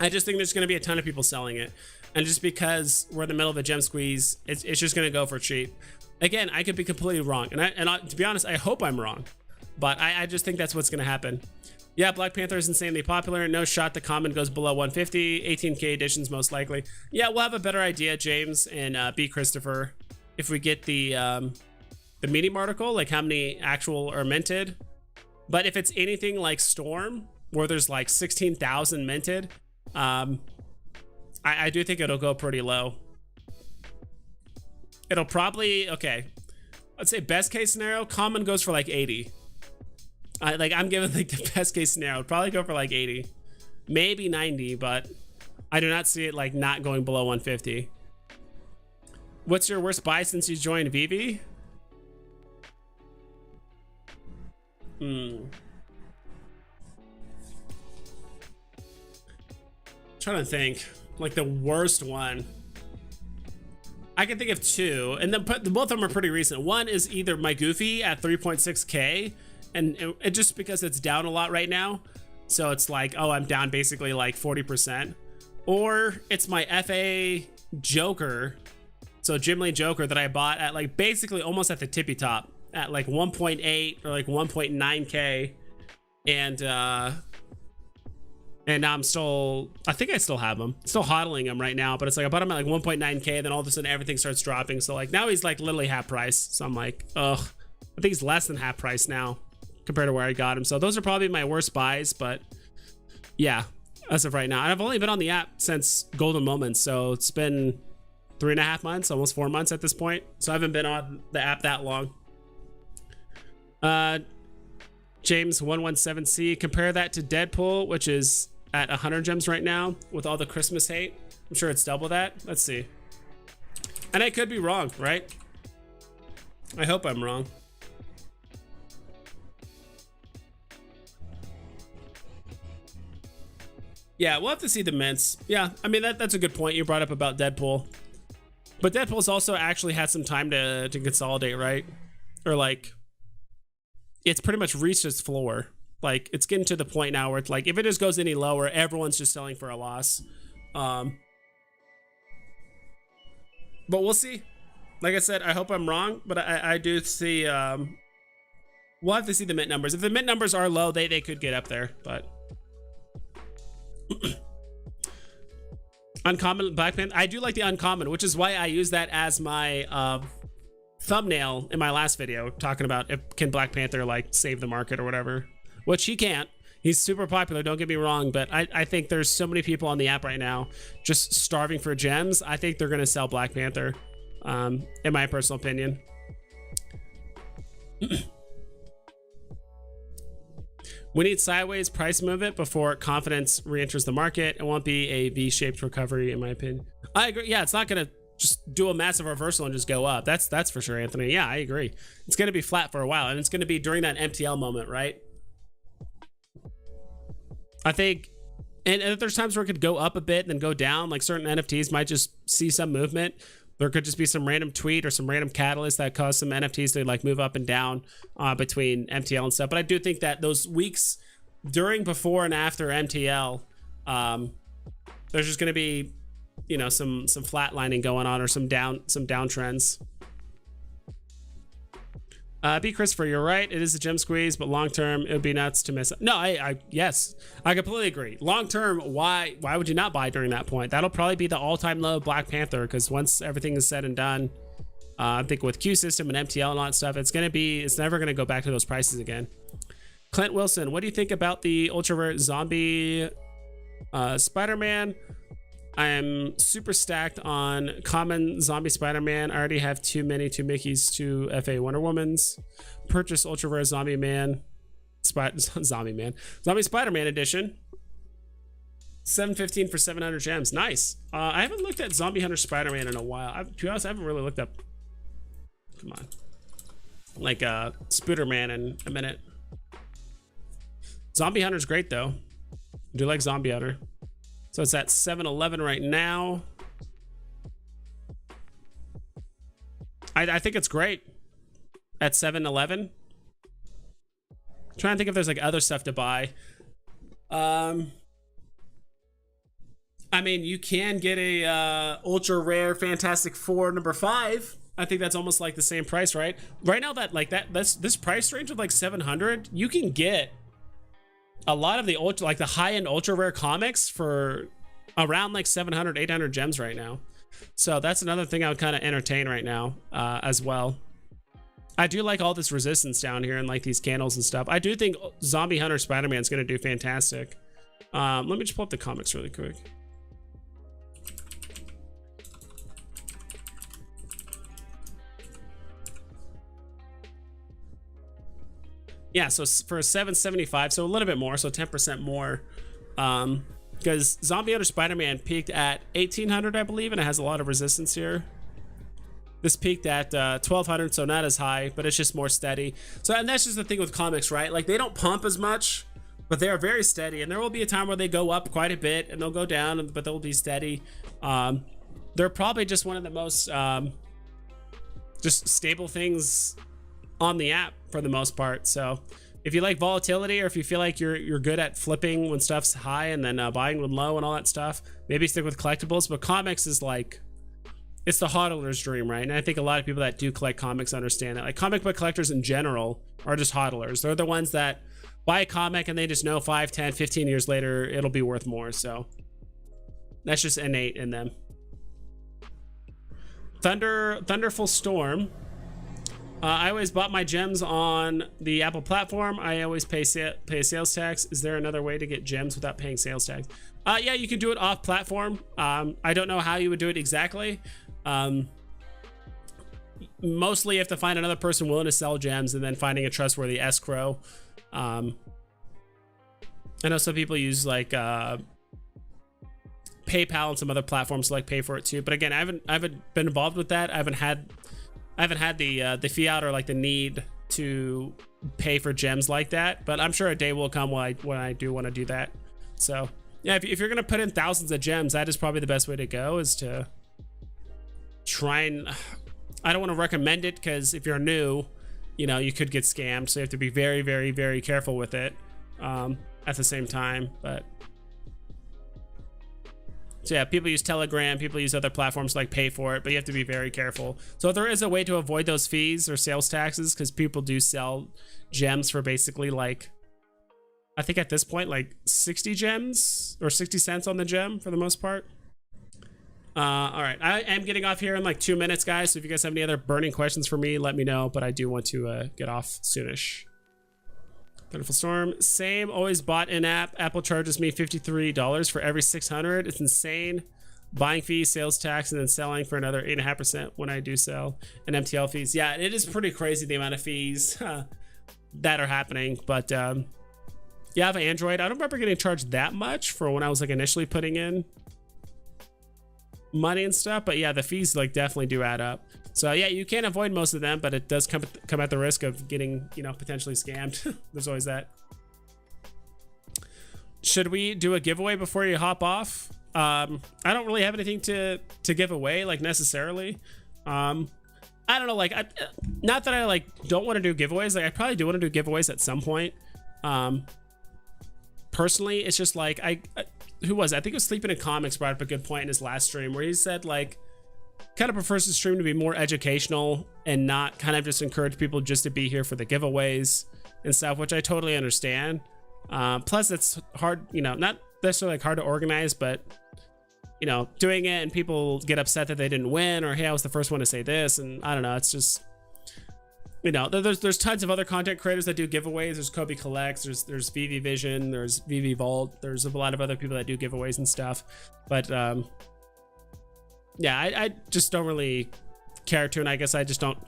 I just think there's going to be a ton of people selling it, and just because we're in the middle of a gem squeeze, it's just going to go for cheap. Again, I could be completely wrong, and to be honest, I hope I'm wrong, but I just think that's what's going to happen. Yeah, Black Panther is insanely popular. No shot the common goes below 150. 18K editions most likely. Yeah, we'll have a better idea, James and B. Christopher, if we get the Medium article, like how many actual are minted. But if it's anything like Storm, where there's like 16,000 minted, I do think it'll go pretty low. It'll probably, okay, let's say best case scenario, common goes for like 80. I'm giving like the best case scenario, it'd probably go for like 80, maybe 90, but I do not see it like not going below 150. What's your worst buy since you joined Veve? Trying to think, like the worst one. I can think of two, and then both of them are pretty recent. One is either my Goofy at 3.6K, and it just because it's down a lot right now, so it's like, oh, I'm down basically like 40%. Or it's my FA Joker, so Jim Lee Joker, that I bought at like basically almost at the tippy top at like 1.8 or like 1.9K, and now I'm still, I think I still have him, still hodling him right now, but it's like I bought him at like 1.9K, then all of a sudden everything starts dropping. So like now he's like literally half price. So I'm like, ugh, I think he's less than half price now compared to where I got him. So those are probably my worst buys, but yeah, as of right now. And I've only been on the app since Golden Moments, so it's been 3.5 months, almost 4 months at this point. So I haven't been on the app that long. James 117C, compare that to Deadpool, which is at 100 gems right now with all the Christmas hate. I'm sure it's double that. Let's see. And I could be wrong, right? I hope I'm wrong. Yeah, we'll have to see the mints. Yeah, I mean, that's a good point you brought up about Deadpool. But Deadpool's also actually had some time to consolidate, right? Or like, it's pretty much reached its floor. Like, it's getting to the point now where it's like, if it just goes any lower, everyone's just selling for a loss. But we'll see. Like I said, I hope I'm wrong, but I do see, we'll have to see the mint numbers. If the mint numbers are low, they could get up there, but. Uncommon Black Panther. I do like the uncommon, which is why I use that as my thumbnail in my last video, talking about can Black Panther like save the market or whatever, which he can't. He's super popular, don't get me wrong, but I think there's so many people on the app right now just starving for gems. I think they're gonna sell Black Panther, in my personal opinion. We need sideways price movement before confidence re-enters the market. It won't be a V-shaped recovery, in my opinion. I agree. Yeah, it's not gonna just do a massive reversal and just go up. That's for sure, Anthony. Yeah, I agree. It's gonna be flat for a while, and it's gonna be during that MTL moment, right? I think, and if there's times where it could go up a bit and then go down, like certain NFTs might just see some movement. There could just be some random tweet or some random catalyst that caused some NFTs to like move up and down between MTL and stuff. But I do think that those weeks during, before, and after MTL, there's just going to be, you know, some flatlining going on, or some downtrends. B. Christopher, you're right. It is a gem squeeze, but long term, it would be nuts to miss it. No, yes, I completely agree. Long term, why would you not buy during that point? That'll probably be the all-time low of Black Panther, because once everything is said and done, I think with Q system and MTL and all that stuff, it's never gonna go back to those prices again. Clint Wilson, what do you think about the ultra rare zombie Spider-Man, I am super stacked on common zombie Spider-Man. I already have too many, 2 Mickeys, 2 FA Wonder Womans. Purchase ultra rare Zombie Man, Zombie Spider-Man edition. 715 for 700 gems. Nice. I haven't looked at Zombie Hunter Spider-Man in a while. To be honest, I haven't really looked up. Come on. Like Spooderman in a minute. Zombie Hunter's great though. I do like Zombie Hunter. So it's at 711 right now. I think it's great at 711. Trying to think if there's like other stuff to buy. I mean, you can get a ultra rare Fantastic Four number 5. I think that's almost like the same price, right? Right now, this price range of like 700, you can get a lot of the the high-end ultra rare comics for around like 700, 800 gems right now. So that's another thing I would kind of entertain right now as well. I do like all this resistance down here and like these candles and stuff. I do think Zombie Hunter Spider-Man is going to do fantastic. Let me just pull up the comics really quick. Yeah, so for a 775, so a little bit more, so 10% more. Because Zombie Hunter Spider-Man peaked at 1800, I believe, and it has a lot of resistance here. This peaked at 1200, so not as high, but it's just more steady. So, and that's just the thing with comics, right? Like, they don't pump as much, but they are very steady. And there will be a time where they go up quite a bit, and they'll go down, but they'll be steady. They're probably just one of the most just stable things on the app for the most part. So if you like volatility, or if you feel like you're good at flipping when stuff's high and then buying when low and all that stuff, maybe stick with collectibles. But comics is like, it's the hodler's dream, right? And I think a lot of people that do collect comics understand it. Like, comic book collectors in general are just hodlers. They're the ones that buy a comic and they just know 5, 10, 15 years later it'll be worth more. So that's just innate in them. Thunderful Storm. I always bought my gems on the Apple platform. I always pay sales tax. Is there another way to get gems without paying sales tax? Yeah, you can do it off platform. I don't know how you would do it exactly. Mostly you have to find another person willing to sell gems and then finding a trustworthy escrow. I know some people use like PayPal and some other platforms to like pay for it too. But again, I haven't been involved with that. I haven't had the fiat or like the need to pay for gems like that, but I'm sure a day will come when I do want to do that. So yeah, if you're gonna put in thousands of gems, that is probably the best way to go, is to try and, I don't want to recommend it because if you're new, you know, you could get scammed, so you have to be very, very, very careful with it at the same time. But so yeah, people use Telegram, people use other platforms to like pay for it, but you have to be very careful. So there is a way to avoid those fees or sales taxes, because people do sell gems for basically like, I think at this point, like 60 gems or 60 cents on the gem for the most part. All right, I am getting off here in like 2 minutes, guys. So if you guys have any other burning questions for me, let me know, but I do want to get off soonish. Thunderful Storm, same, always bought in app. Apple charges me $53 for every 600. It's insane. Buying fees, sales tax, and then selling for another 8.5% when I do sell, and MTL fees. Yeah, it is pretty crazy the amount of fees that are happening. But yeah, I have an Android. I don't remember getting charged that much for when I was like initially putting in money and stuff, but yeah, the fees like definitely do add up. So yeah, you can't avoid most of them, but it does come at the risk of getting, you know, potentially scammed. There's always that. Should we do a giveaway before you hop off? I don't really have anything to give away, like, necessarily. I don't know, like, not that I like don't want to do giveaways. Like, I probably do want to do giveaways at some point. Personally, it's just like, who was it? I think it was Sleeping in Comics brought up a good point in his last stream, where he said like kind of prefers the stream to be more educational and not kind of just encourage people just to be here for the giveaways and stuff, which I totally understand. Plus it's hard, you know, not necessarily like hard to organize, but you know, doing it and people get upset that they didn't win, or hey, I was the first one to say this, and I don't know, it's just, you know, there's tons of other content creators that do giveaways. There's Kobe Collects, there's Veve Vision, there's Veve Vault, there's a lot of other people that do giveaways and stuff. But yeah, I just don't really care to, and I guess I just don't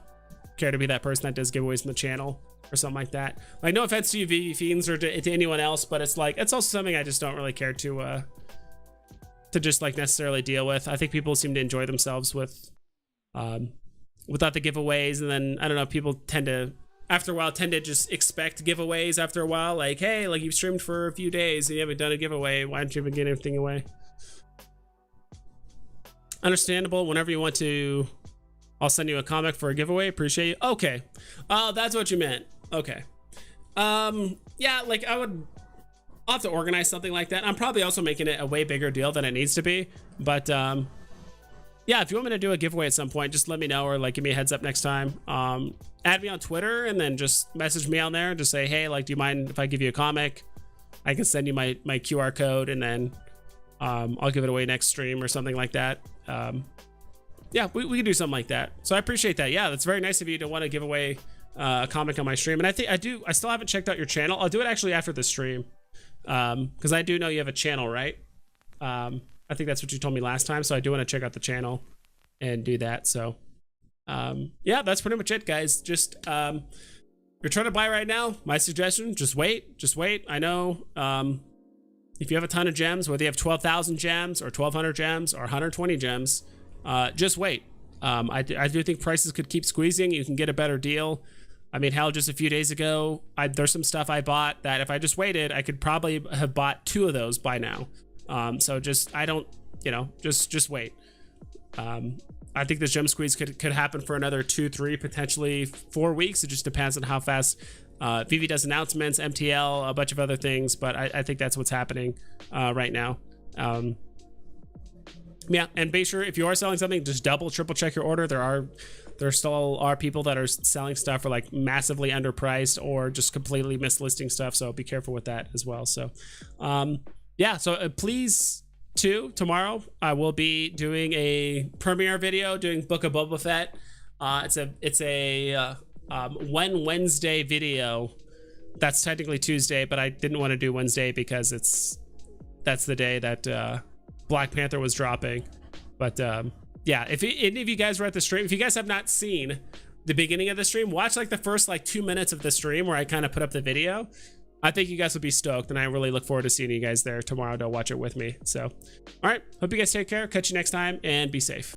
care to be that person that does giveaways in the channel or something like that. Like, no offense to you Veve fiends or to anyone else, but it's like, it's also something I just don't really care to just like necessarily deal with. I think people seem to enjoy themselves with without the giveaways, and then I don't know, people tend to after a while tend to just expect giveaways after a while, like, hey, like you've streamed for a few days and you haven't done a giveaway, why don't you even get anything away? Understandable. Whenever you want to, I'll send you a comic for a giveaway. Appreciate you. Okay. Oh, that's what you meant. Okay. Yeah, like I'll have to organize something like that. I'm probably also making it a way bigger deal than it needs to be, but yeah, if you want me to do a giveaway at some point, just let me know, or like give me a heads up next time. Add me on Twitter and then just message me on there. Just say, hey, like, do you mind if I give you a comic? I can send you my QR code, and then I'll give it away next stream or something like that. Yeah, we can do something like that. So I appreciate that. Yeah, that's very nice of you to want to give away a comic on my stream. And I think I still haven't checked out your channel. I'll do it actually after the stream, because I do know you have a channel, right? I think that's what you told me last time. So I do want to check out the channel and do that. So yeah, that's pretty much it, guys. Just you're trying to buy right now, my suggestion, just wait. I know if you have a ton of gems, whether you have 12,000 gems or 1,200 gems or 120 gems, just wait. I do think prices could keep squeezing. You can get a better deal. I mean, hell, just a few days ago, there's some stuff I bought that if I just waited, I could probably have bought 2 of those by now. So just, I don't, you know, just wait. I think this gem squeeze could happen for another 2, 3, potentially 4 weeks. It just depends on how fast Veve does announcements, MTL, a bunch of other things, but I think that's what's happening right now. Yeah, and be sure if you are selling something, just triple check your order. There still are people that are selling stuff for like massively underpriced or just completely mislisting stuff, so be careful with that as well. So yeah, so please tomorrow I will be doing a premiere video doing Book of Boba Fett. It's a when Wednesday video. That's technically Tuesday, but I didn't want to do Wednesday because that's the day that Black Panther was dropping. But yeah, if any of you guys were at the stream, if you guys have not seen the beginning of the stream, watch like the first like 2 minutes of the stream where I kind of put up the video. I think you guys will be stoked, and I really look forward to seeing you guys there tomorrow to watch it with me. So all right, hope you guys take care, catch you next time, and be safe.